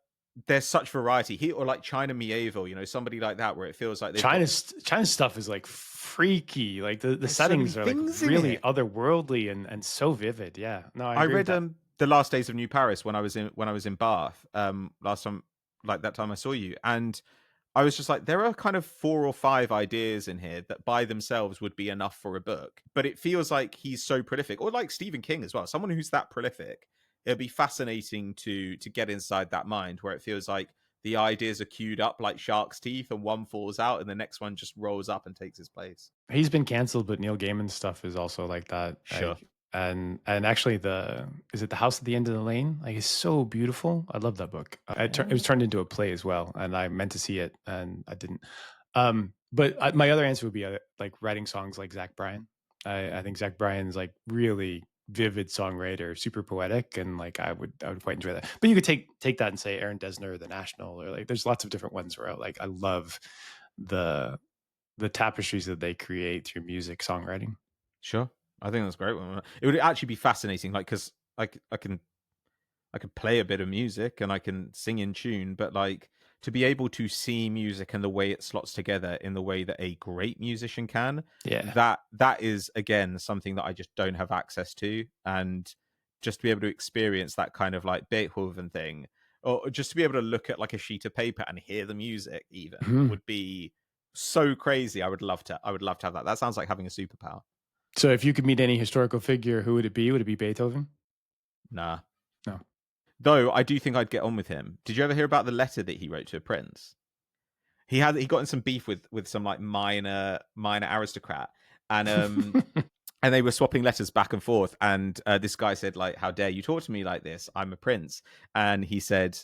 there's such variety. He or like China Mieville, somebody like that, where it feels like they've got China's stuff is like freaky. Like the there's so many settings are like things in really it. otherworldly and so vivid. Yeah. No, I I agree with read that. The Last Days of New Paris when I was in Bath last time, like that time I saw you, and I was just like, there are kind of 4 or 5 ideas in here that by themselves would be enough for a book. But it feels like he's so prolific, or like Stephen King as well, someone who's that prolific. It'd be fascinating to get inside that mind where it feels like the ideas are queued up like shark's teeth, and one falls out and the next one just rolls up and takes his place. He's been canceled, but Neil Gaiman's stuff is also like that. Sure. And actually is it The House at the End of the Lane? Like it's so beautiful. I love that book. It was turned into a play as well, and I meant to see it and I didn't. But my other answer would be like writing songs like Zach Bryan. I think Zach Bryan's like really vivid songwriter, super poetic, and like I would quite enjoy that. But you could take that and say Aaron Dessner or The National, or like there's lots of different ones where I love the the tapestries that they create through music songwriting. Sure. I think that's great. It would actually be fascinating, like, because I can play a bit of music and I can sing in tune, but like to be able to see music and the way it slots together in the way that a great musician can, Yeah. that is again something that I just don't have access to. And just to be able to experience that kind of like Beethoven thing, or just to be able to look at like a sheet of paper and hear the music even Mhm. would be so crazy. I would love to have that. That sounds like having a superpower. So if you could meet any historical figure, who would it be? Would it be Beethoven? Nah. No. Though I do think I'd get on with him. Did you ever hear about the letter that he wrote to a prince? He got in some beef with some like minor aristocrat, and and they were swapping letters back and forth. And this guy said like, "How dare you talk to me like this? I'm a prince." And he said,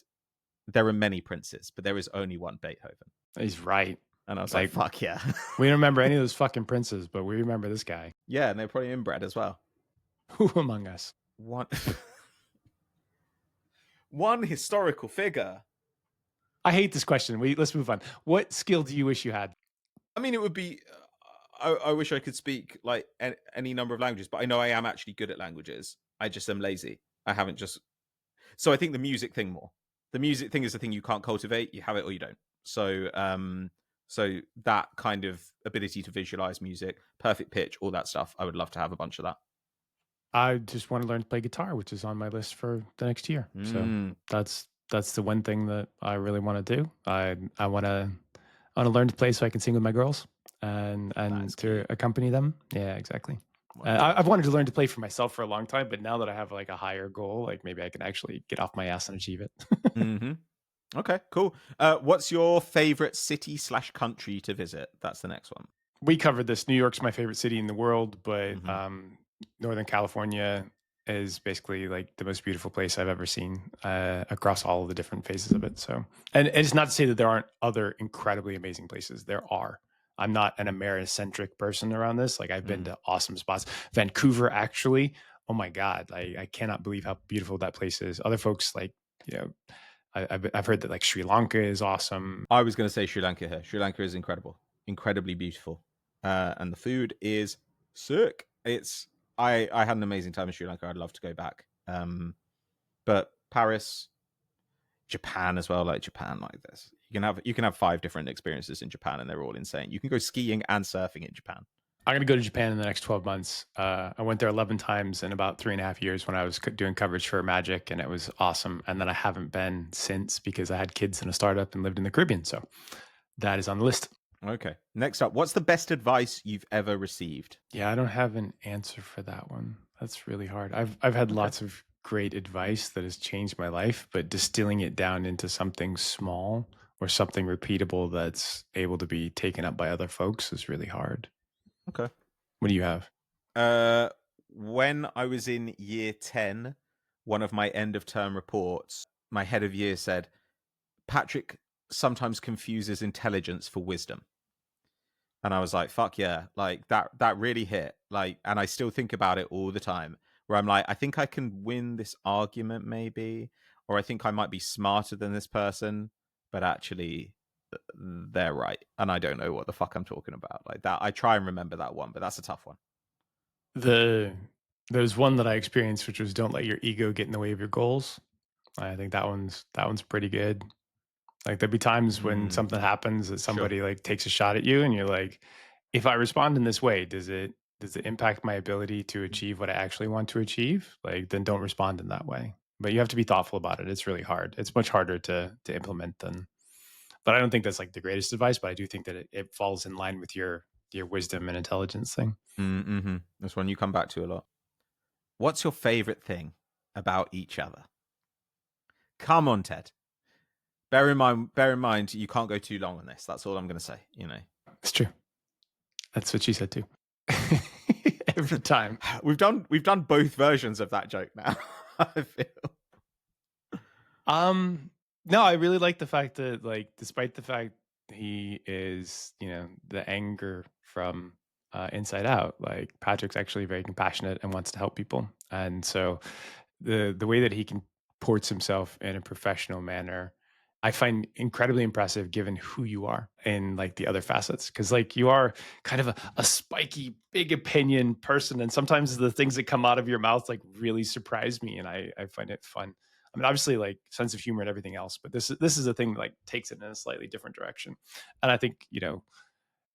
"There are many princes, but there is only one Beethoven." He's right. And I was like, Like "Fuck yeah." we don't remember any of those fucking princes, but we remember this guy. Yeah, and they're probably inbred as well. Who among us? One one historical figure. I hate this question. Let's move on. What skill do you wish you had? I mean, it would be. I wish I could speak like any number of languages, but I know I am actually good at languages. I just am lazy. I haven't just. So I think the music thing more. The music thing is the thing you can't cultivate. You have it or you don't. So that kind of ability to visualize music, perfect pitch, all that stuff. I would love to have a bunch of that. I just want to learn to play guitar, which is on my list for the next year. So that's the one thing that I really want to do. I want to learn to play so I can sing with my girls and to cute. accompany them. Yeah, exactly. Wonderful. I've wanted to learn to play for myself for a long time, but now that I have like a higher goal, like maybe I can actually get off my ass and achieve it. Mm-hmm. Okay, cool. What's your favorite city/country to visit? That's the next one. We covered this. New York's my favorite city in the world, but Mm-hmm. Northern California is basically like the most beautiful place I've ever seen across all of the different phases of it. So, and it's not to say that there aren't other incredibly amazing places. There are. I'm not an Americentric person around this. Like I've been to awesome spots. Vancouver, actually. Oh my God. I cannot believe how beautiful that place is. Other folks like, you know, I've heard that like Sri Lanka is awesome. I was going to say Sri Lanka here. Sri Lanka is incredible, incredibly beautiful, and the food is sick. I had an amazing time in Sri Lanka. I'd love to go back. But Paris, Japan as well. Like Japan, like this, you can have 5 different experiences in Japan, and they're all insane. You can go skiing and surfing in Japan. I'm going to go to Japan in the next 12 months. I went there 11 times in about 3.5 years when I was doing coverage for Magic, and it was awesome. And then I haven't been since because I had kids in a startup and lived in the Caribbean. So that is on the list. Okay. Next up, what's the best advice you've ever received? Yeah, I don't have an answer for that one. That's really hard. I've had lots of great advice that has changed my life, but distilling it down into something small or something repeatable that's able to be taken up by other folks is really hard. Okay. What do you have? When I was in year 10, one of my end of term reports, my head of year said, Patrick sometimes confuses intelligence for wisdom. And I was like, fuck yeah. Like that really hit. Like, and I still think about it all the time where I'm like, I think I can win this argument maybe, or I think I might be smarter than this person, but actually they're right. And I don't know what the fuck I'm talking about. Like that. I try and remember that one, but that's a tough one. There's one that I experienced, which was don't let your ego get in the way of your goals. I think that one's pretty good. Like there'd be times when something happens that Sure. somebody like takes a shot at you and you're like, if I respond in this way, does it impact my ability to achieve what I actually want to achieve? Like then don't respond in that way. But you have to be thoughtful about it. It's really hard. It's much harder to implement than, but I don't think that's like the greatest advice, but I do think that it falls in line with your wisdom and intelligence thing. Mm-hmm. That's one you come back to a lot. What's your favorite thing about each other? Come on, Ted. Bear in mind, you can't go too long on this. That's all I'm going to say. You know, It's true. That's what she said too. Every time. we've done both versions of that joke now. I feel. No, I really like the fact that, like, despite the fact he is, the anger from Inside Out, like Patrick's actually very compassionate and wants to help people. And so the way that he comports himself in a professional manner, I find incredibly impressive given who you are in like the other facets. Cause like you are kind of a spiky, big opinion person. And sometimes the things that come out of your mouth like really surprise me. And I find it fun. I mean, obviously, like sense of humor and everything else, but this is a thing that like takes it in a slightly different direction, and I think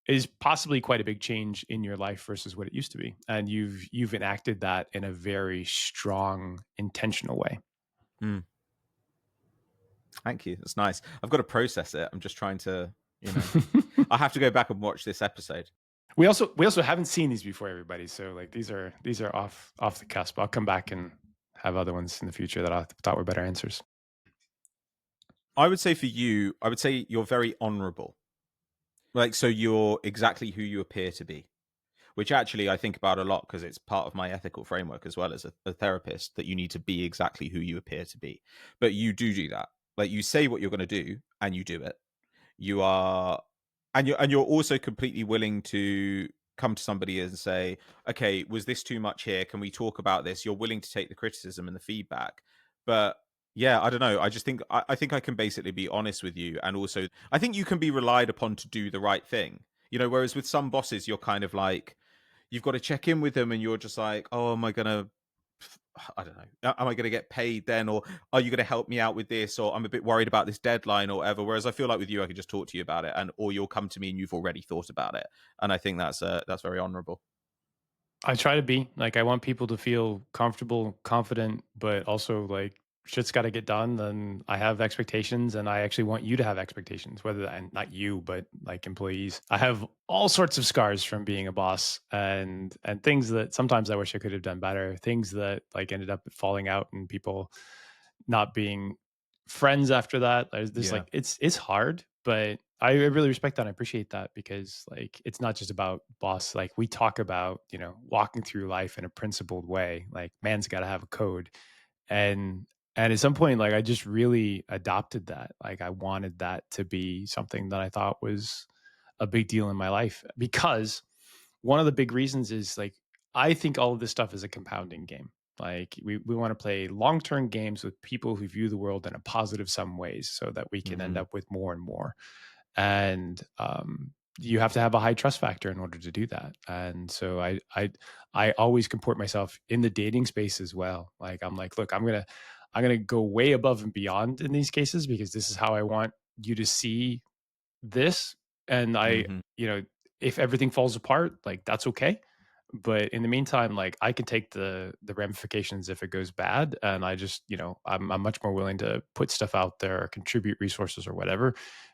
is possibly quite a big change in your life versus what it used to be, and you've enacted that in a very strong, intentional way. Mm, thank you. That's nice. I've got to process it. I'm just trying to, I have to go back and watch this episode. We also haven't seen these before, everybody. So like these are off the cusp. I'll come back and have other ones in the future that I thought were better answers. I would say for you, I would say you're very honorable. Like, so you're exactly who you appear to be, which actually I think about a lot because it's part of my ethical framework as well as a therapist, that you need to be exactly who you appear to be. But you do that. Like, you say what you're going to do and you do it. You are, and you're also completely willing to come to somebody and say, okay, was this too much here? Can we talk about this? You're willing to take the criticism and the feedback. But yeah, I don't know. I just think I think I can basically be honest with you, and also I think you can be relied upon to do the right thing. Whereas with some bosses, you're kind of like, you've got to check in with them, and you're just like, oh, am I gonna, I don't know, am I gonna get paid then, or are you gonna help me out with this, or I'm a bit worried about this deadline or whatever. Whereas I feel like with you, I can just talk to you about it, and or you'll come to me and you've already thought about it, and I think that's very honourable. I try to be like, I want people to feel comfortable, confident, but also like shit's got to get done. Then I have expectations, and I actually want you to have expectations, whether and not you, but like employees. I have all sorts of scars from being a boss, and things that sometimes I wish I could have done better. Things that like ended up falling out and people not being friends after that. There's Yeah. like it's hard, but I really respect that and I appreciate that because like it's not just about boss. Like we talk about, walking through life in a principled way. Like man's got to have a code. And at some point, like I just really adopted that. Like I wanted that to be something that I thought was a big deal in my life because one of the big reasons is like I think all of this stuff is a compounding game. Like we want to play long-term games with people who view the world in a positive some ways so that we can end Mm-hmm. up with more and more. And you have to have a high trust factor in order to do that. And so I always comport myself in the dating space as well. Like I'm like, look, I'm gonna go way above and beyond in these cases because this is how I want you to see this. And Mm-hmm. if everything falls apart, like that's okay. But in the meantime, like I can take the ramifications if it goes bad. And I just, I'm much more willing to put stuff out there or contribute resources or whatever,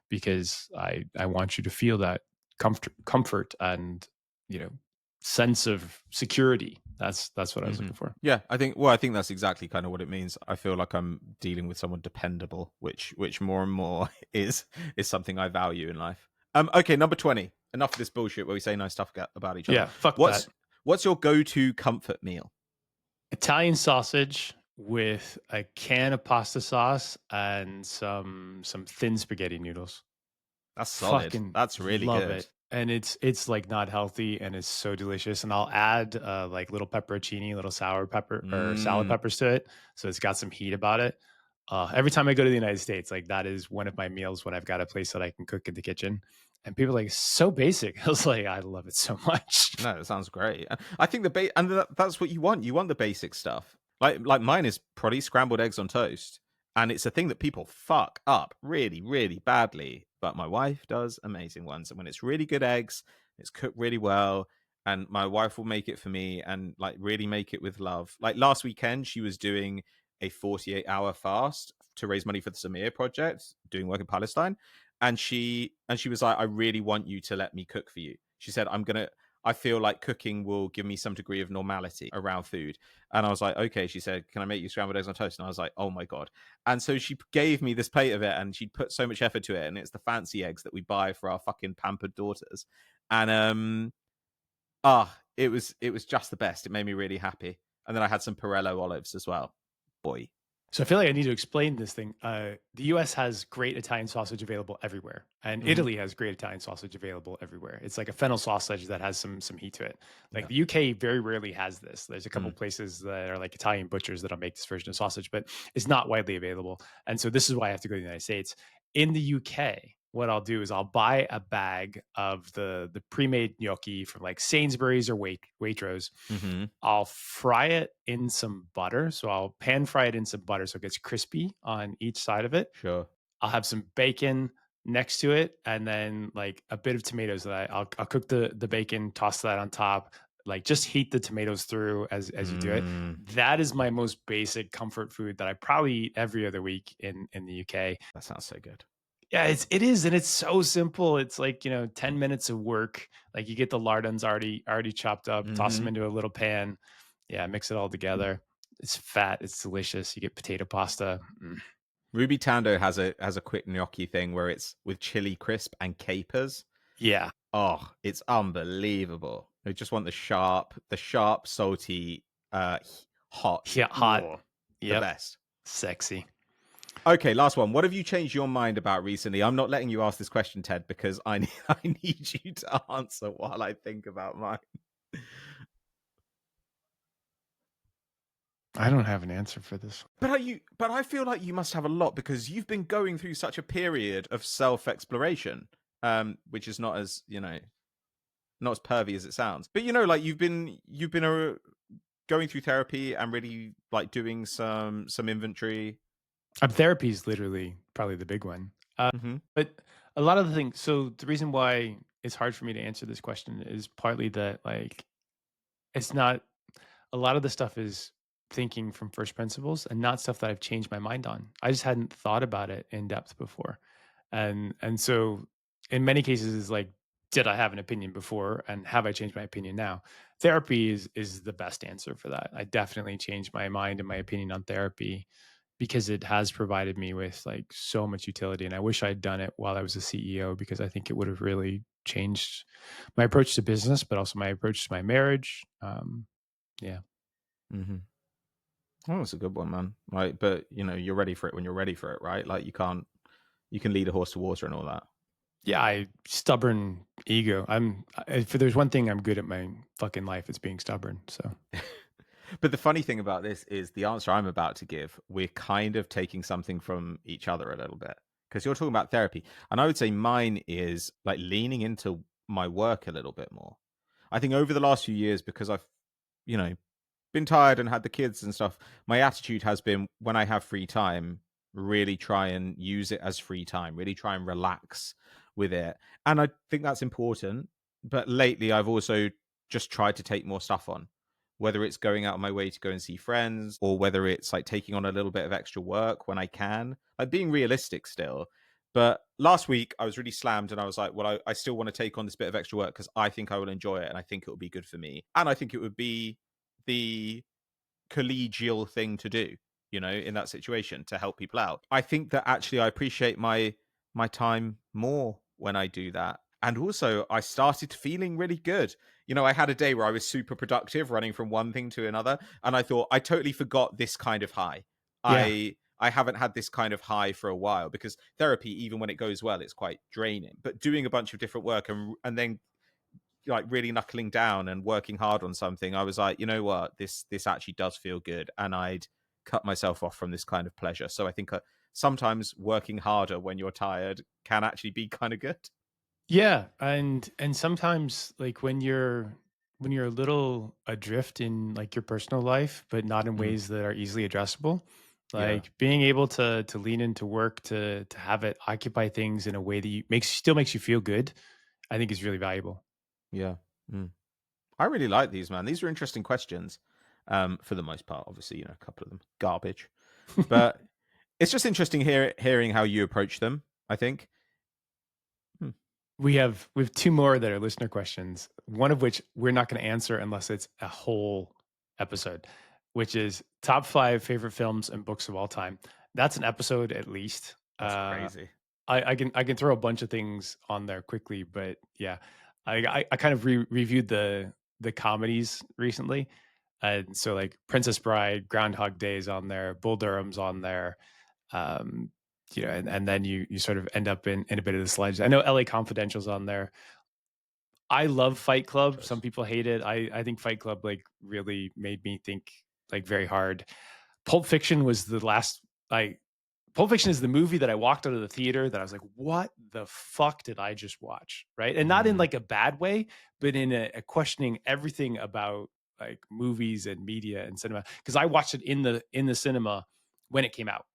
because I want you to feel that comfort and, sense of security That's what I was looking for. Yeah, I think that's exactly kind of what it means. I feel like I'm dealing with someone dependable, which more and more is something I value in life. Okay, number 20. Enough of this bullshit where we say nice stuff about each other. Yeah, fuck that. What's your go-to comfort meal? Italian sausage with a can of pasta sauce and some thin spaghetti noodles. That's solid. Fucking That's really love good. it. And it's like not healthy and it's so delicious. And I'll add like little pepperoncini, little sour pepper or salad peppers to it. So it's got some heat about it. Every time I go to the United States, like that is one of my meals when I've got a place that I can cook in the kitchen. And people are like, so basic. I was like, I love it so much. No, that sounds great. I think that's what you want. You want the basic stuff. Like mine is probably scrambled eggs on toast, and it's a thing that people fuck up really, really badly. But my wife does amazing ones, and when it's really good eggs, it's cooked really well, and my wife will make it for me and like really make it with love. Like last weekend, she was doing a 48-hour fast to raise money for the Samir project, doing work in Palestine, and she was like, I really want you to let me cook for you. She said, I feel like cooking will give me some degree of normality around food. And I was like, okay. She said, can I make you scrambled eggs on toast? And I was like, oh my God. And so she gave me this plate of it and she'd put so much effort to it. And it's the fancy eggs that we buy for our fucking pampered daughters. And it was just the best. It made me really happy. And then I had some Perello olives as well. Boy. So I feel like I need to explain this thing. The US has great Italian sausage available everywhere, and Italy has great Italian sausage available everywhere. It's like a fennel sausage that has some heat to it. Like the UK very rarely has this. There's a couple places that are like Italian butchers that'll make this version of sausage, but it's not widely available. And so this is why I have to go to the United States. In the UK, what I'll do is I'll buy a bag of the pre-made gnocchi from like Sainsbury's or Waitrose. I'll fry it in some butter. So I'll pan fry it in some butter so it gets crispy on each side of it. Sure. I'll have some bacon next to it and then like a bit of tomatoes that I'll cook the bacon, toss that on top, like just heat the tomatoes through as you do it. That is my most basic comfort food that I probably eat every other week in the UK. That sounds so good. Yeah, it is, and it's so simple. It's like, 10 minutes of work. Like you get the lardons already chopped up, toss them into a little pan. Yeah, mix it all together. It's fat, it's delicious. You get potato pasta. Ruby Tando has a quick gnocchi thing where it's with chili crisp and capers. Yeah. Oh, it's unbelievable. I just want the sharp, salty, hot. Yeah, hot. Oh, the best. Sexy. Okay, last one. What have you changed your mind about recently? I'm not letting you ask this question, Ted, because I need you to answer while I think about mine. I don't have an answer for this. But I feel like you must have a lot because you've been going through such a period of self-exploration, which is not as, not as pervy as it sounds. But like you've been going through therapy and really like doing some inventory. Therapy is literally probably the big one. But a lot of the things, so the reason why it's hard for me to answer this question is partly that like it's not, a lot of the stuff is thinking from first principles and not stuff that I've changed my mind on. I just hadn't thought about it in depth before. And so in many cases it's like, did I have an opinion before and have I changed my opinion now? Therapy is the best answer for that. I definitely changed my mind and my opinion on therapy because it has provided me with like so much utility. And I wish I'd done it while I was a CEO because I think it would have really changed my approach to business, but also my approach to my marriage. Yeah. Oh, that's a good one, man. Right, but you're ready for it when you're ready for it, right? Like you can lead a horse to water and all that. Yeah, stubborn ego. If there's one thing I'm good at my fucking life, it's being stubborn. So But the funny thing about this is the answer I'm about to give, we're kind of taking something from each other a little bit. Because you're talking about therapy. And I would say mine is like leaning into my work a little bit more. I think over the last few years, because I've, been tired and had the kids and stuff, my attitude has been when I have free time, really try and use it as free time, really try and relax with it. And I think that's important. But lately, I've also just tried to take more stuff on, whether it's going out of my way to go and see friends or whether it's like taking on a little bit of extra work when I can, like being realistic still. But last week I was really slammed and I was like, well, I still want to take on this bit of extra work because I think I will enjoy it and I think it will be good for me. And I think it would be the collegial thing to do, in that situation to help people out. I think that actually I appreciate my time more when I do that. And also I started feeling really good. I had a day where I was super productive running from one thing to another, and I thought I totally forgot this kind of high. Yeah. I haven't had this kind of high for a while, because therapy, even when it goes well, it's quite draining. But doing a bunch of different work and then like really knuckling down and working hard on something, I was like, you know what, this actually does feel good, and I'd cut myself off from this kind of pleasure. So I think sometimes working harder when you're tired can actually be kind of good. Yeah, and sometimes like when you're a little adrift in like your personal life, but not in Mm, ways that are easily addressable, yeah, like being able to lean into work to have it occupy things in a way that still makes you feel good, I think is really valuable. yeah. Mm. I really like these, man. These are interesting questions. For the most part, obviously, a couple of them garbage, but it's just interesting hearing how you approach them, I think. Hmm. We have two more that are listener questions. One of which we're not going to answer unless it's a whole episode, which is top 5 favorite films and books of all time. That's an episode at least. That's crazy. I can throw a bunch of things on there quickly, but yeah, I kind of reviewed the comedies recently, and so like Princess Bride, Groundhog Day is on there, Bull Durham's on there, um, and then you sort of end up in a bit of the sledge. I know L.A. Confidential's on there. I love Fight Good Club. Some choice. people hate it. I think Fight Club like really made me think like very hard. Pulp Fiction was the last like Pulp Fiction is the movie that I walked out of the theater that I was like, "What the fuck did I just watch?" Right? And not in Mm, like a bad way, but in a questioning everything about like movies and media and cinema, because I watched it in the cinema when it came out.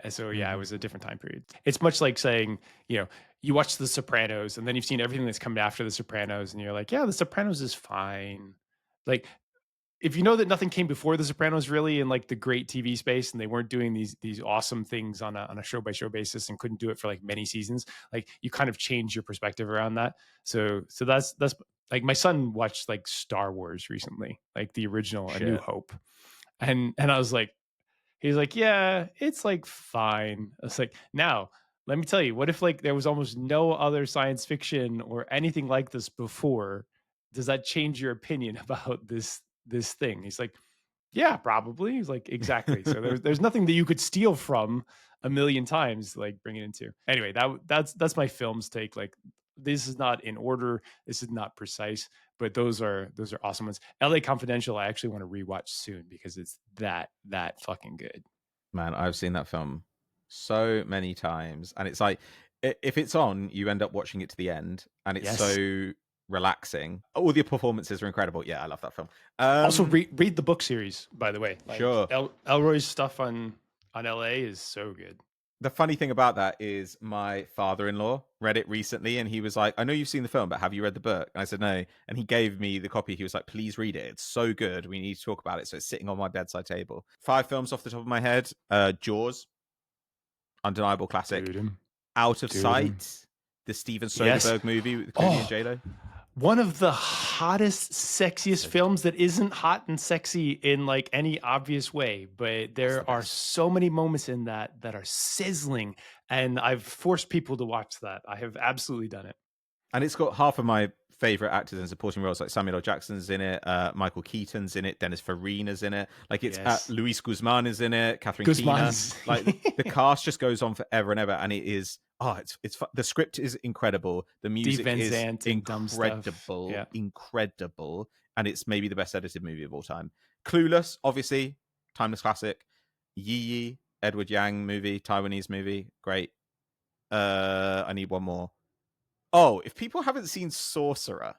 So yeah, it hmm was a different time period. It's much like saying, you watch The Sopranos and then you've seen everything that's come after The Sopranos, and you're like, yeah, The Sopranos is fine. Like, if you know that nothing came before The Sopranos really in like the great TV space, and they weren't doing these awesome things on a show by show basis and couldn't do it for like many seasons, like you kind of change your perspective around that. So that's like my son watched like Star Wars recently, like the original A New Shit. Hope, and I was like, he's like, "Yeah, it's like fine." It's like, now, let me tell you, what if like there was almost no other science fiction or anything like this before? Does that change your opinion about this thing? He's like, yeah, probably. He's like, exactly. So there's nothing that you could steal from a million times, like bring it into. Anyway, that's my film's take. Like, this is not in order. This is not precise, but those are awesome ones. L.A. Confidential, I actually want to rewatch soon because it's that fucking good. Man, I've seen that film so many times, and it's like if it's on, you end up watching it to the end, and it's Yes. so relaxing. All the performances are incredible. Yeah, I love that film. Also, read the book series, by the way. Like Sure. Elroy's stuff on L.A. is so good. The funny thing about that is my father-in-law read it recently, and he was like, "I know you've seen the film, but have you read the book?" And I said no, and he gave me the copy. He was like, "Please read it. It's so good. We need to talk about it." So it's sitting on my bedside table. 5 films off the top of my head: Jaws, undeniable classic. Dude, Out of dude. Sight, the Steven Yes. Soderbergh movie with Clooney and Oh, J-Lo. one of the hottest, sexiest So good. films that isn't hot and sexy in like any obvious way, but It's the there are best. so many moments in that are sizzling, and I've forced people to watch that. I have absolutely done it. And it's got half of my favorite actors in supporting roles, like Samuel L. Jackson's in it, Michael Keaton's in it, Dennis Farina's in it. Like it's Yes. Luis Guzman is in it, Catherine Keener. Guzman's. Like the cast just goes on forever and ever, and it is the script is incredible, the Steve music Van is Zandt and dumb stuff. incredible, Yeah. incredible, and it's maybe the best edited movie of all time. Clueless, obviously, timeless classic. Yi Yi, Edward Yang movie, Taiwanese movie, great. I need one more. Oh, if people haven't seen Sorcerer,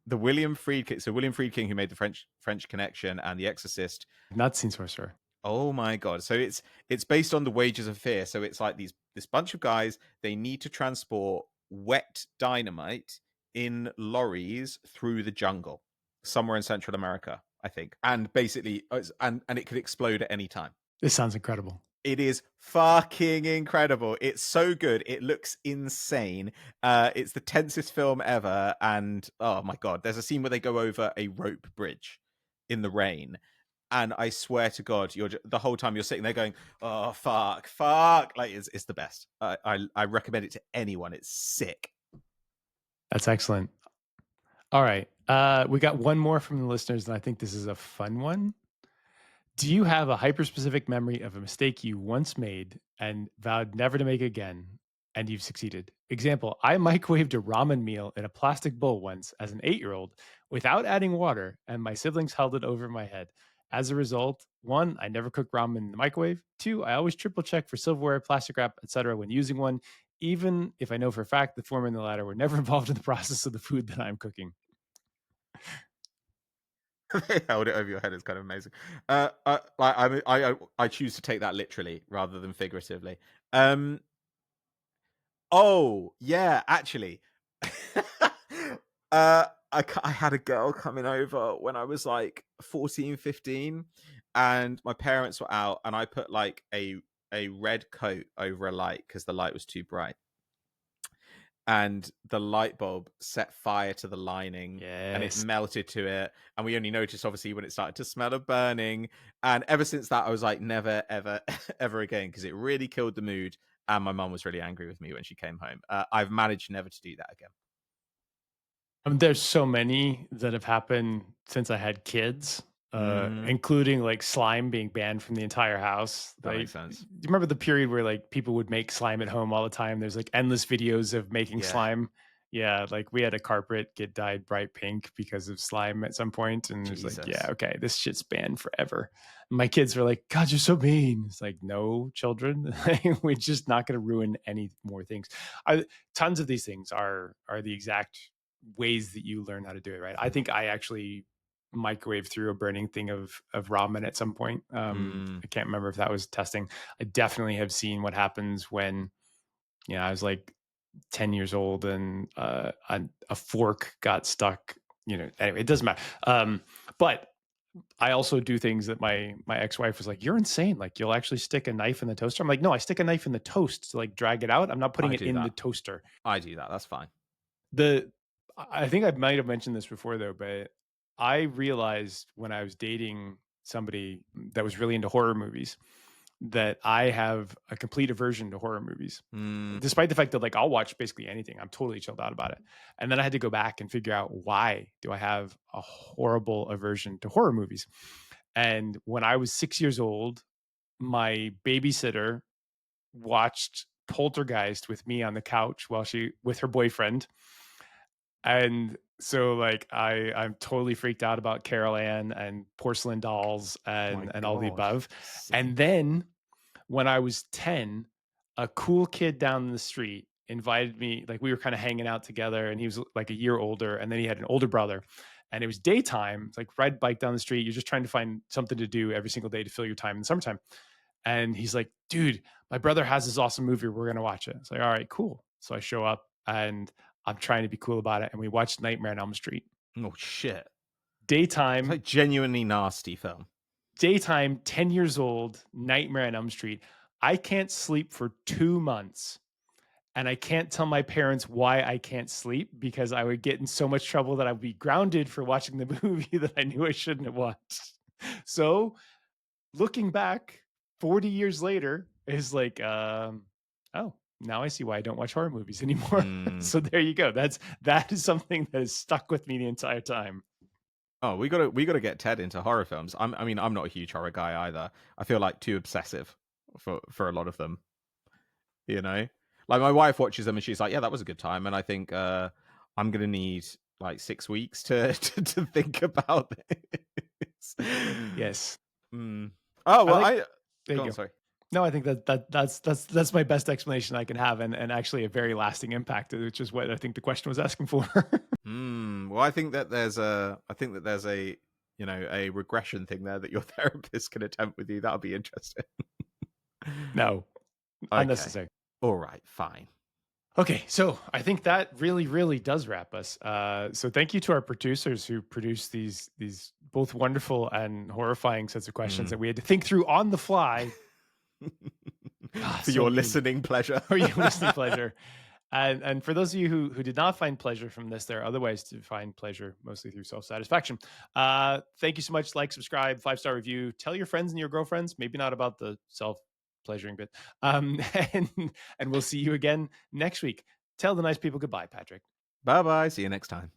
the William Friedkin, so William Friedkin, who made the French Connection and The Exorcist. Not seen Sorcerer. Oh my god! So it's based on the Wages of Fear. So it's like this bunch of guys. They need to transport wet dynamite in lorries through the jungle somewhere in Central America, I think. And basically, and it could explode at any time. This sounds incredible. It is fucking incredible. It's so good. It looks insane. It's the tensest film ever. And oh my god, there's a scene where they go over a rope bridge. in the rain. And I swear to God, the whole time you're sitting there going, "Oh fuck, fuck!" Like it's the best. I recommend it to anyone. It's sick. That's excellent. All right, we got one more from the listeners, and I think this is a fun one. Do you have a hyper-specific memory of a mistake you once made and vowed never to make again, and you've succeeded? Example, I microwaved a ramen meal in a plastic bowl once as an 8-year-old without adding water, and my siblings held it over my head. As a result, one, I never cooked ramen in the microwave. Two, I always triple check for silverware, plastic wrap, etc. when using one, even if I know for a fact the former and the latter were never involved in the process of the food that I'm cooking. They held it over your head. It's kind of amazing. I choose to take that literally rather than figuratively. Oh yeah, actually, I had a girl coming over when I was like 14, 15, and my parents were out, and I put like a red coat over a light because the light was too bright, and the light bulb set fire to the lining and it Yes. melted to it, and we only noticed obviously when it started to smell of burning. And ever since that I was like, never ever ever again, because it really killed the mood, and my mum was really angry with me when she came home. I've managed never to do that again. There's so many that have happened since I had kids, Mm-hmm. including like slime being banned from the entire house. That makes Like, do sense. you remember the period where like people would make slime at home all the time? There's like endless videos of making Yeah. slime. Yeah, like we had a carpet get dyed bright pink because of slime at some point, and it's like, yeah, Jesus. okay, this shit's banned forever. And my kids were like, "God, you're so mean." It's like, no, children, we're just not going to ruin any more things. Tons of these things are the exact ways that you learn how to do it, right? I think I actually microwave through a burning thing of ramen at some point. Mm. I can't remember if that was testing. I definitely have seen what happens when, I was like 10 years old and a fork got stuck. Anyway, it doesn't matter. But I also do things that my ex-wife was like, "You're insane. Like, you'll actually stick a knife in the toaster." I'm like, "No, I stick a knife in the toast to like drag it out. I'm not putting I it do in the that. toaster." I do that. That's fine. The I think I might have mentioned this before though, but I realized when I was dating somebody that was really into horror movies that I have a complete aversion to horror movies. Mm. Despite the fact that like I'll watch basically anything. I'm totally chilled out about it. And then I had to go back and figure out why do I have a horrible aversion to horror movies. And when I was 6 years old, my babysitter watched Poltergeist with me on the couch while she with her boyfriend, and so like I'm totally freaked out about Carol Ann and porcelain dolls My and all the God. above. And Sick. then when I was 10, a cool kid down the street invited me, like we were kind of hanging out together, and he was like a year older, and then he had an older brother. And it was daytime. It's like ride bike down the street. You're just trying to find something to do every single day to fill your time in the summertime. And he's like, "Dude, my brother has this awesome movie. We're gonna watch it." It's like, all right, cool. So I show up and I'm trying to be cool about it, and we watched Nightmare on Elm Street. Oh shit. It's Daytime, like genuinely nasty film. daytime, 10 years old, Nightmare on Elm Street. I can't sleep for 2 months. And I can't tell my parents why I can't sleep because I would get in so much trouble that I would be grounded for watching the movie that I knew I shouldn't have watched. So looking back 40 years later is like, oh, now I see why I don't watch horror movies anymore. Mm. So there you go. That is something that has stuck with me the entire time. Oh, we gotta get Ted into horror films. I'm not a huge horror guy either. I feel like too obsessive for a lot of them. You know, like my wife watches them and she's like, "Yeah, that was a good time." And I think I'm gonna need like 6 weeks to to think about this. Yes. Mm. Oh I well, like I There you go on. go. Sorry. No, I think that's my best explanation I can have, and actually a very lasting impact, which is what I think the question was asking for. Well, I think that there's a a regression thing there that your therapist can attempt with you. That'll be interesting. No, Okay. unnecessary. All right. Fine. Okay, so I think that really, really does wrap us. So thank you to our producers who produced these both wonderful and horrifying sets of questions Mm. that we had to think through on the fly. Ah, For so your mean. listening pleasure. For your listening pleasure. And for those of you who did not find pleasure from this, there are other ways to find pleasure, mostly through self satisfaction. Thank you so much. Like, subscribe, 5-star review. Tell your friends and your girlfriends, maybe not about the self pleasuring bit. And we'll see you again next week. Tell the nice people goodbye, Patrick. Bye bye. See you next time.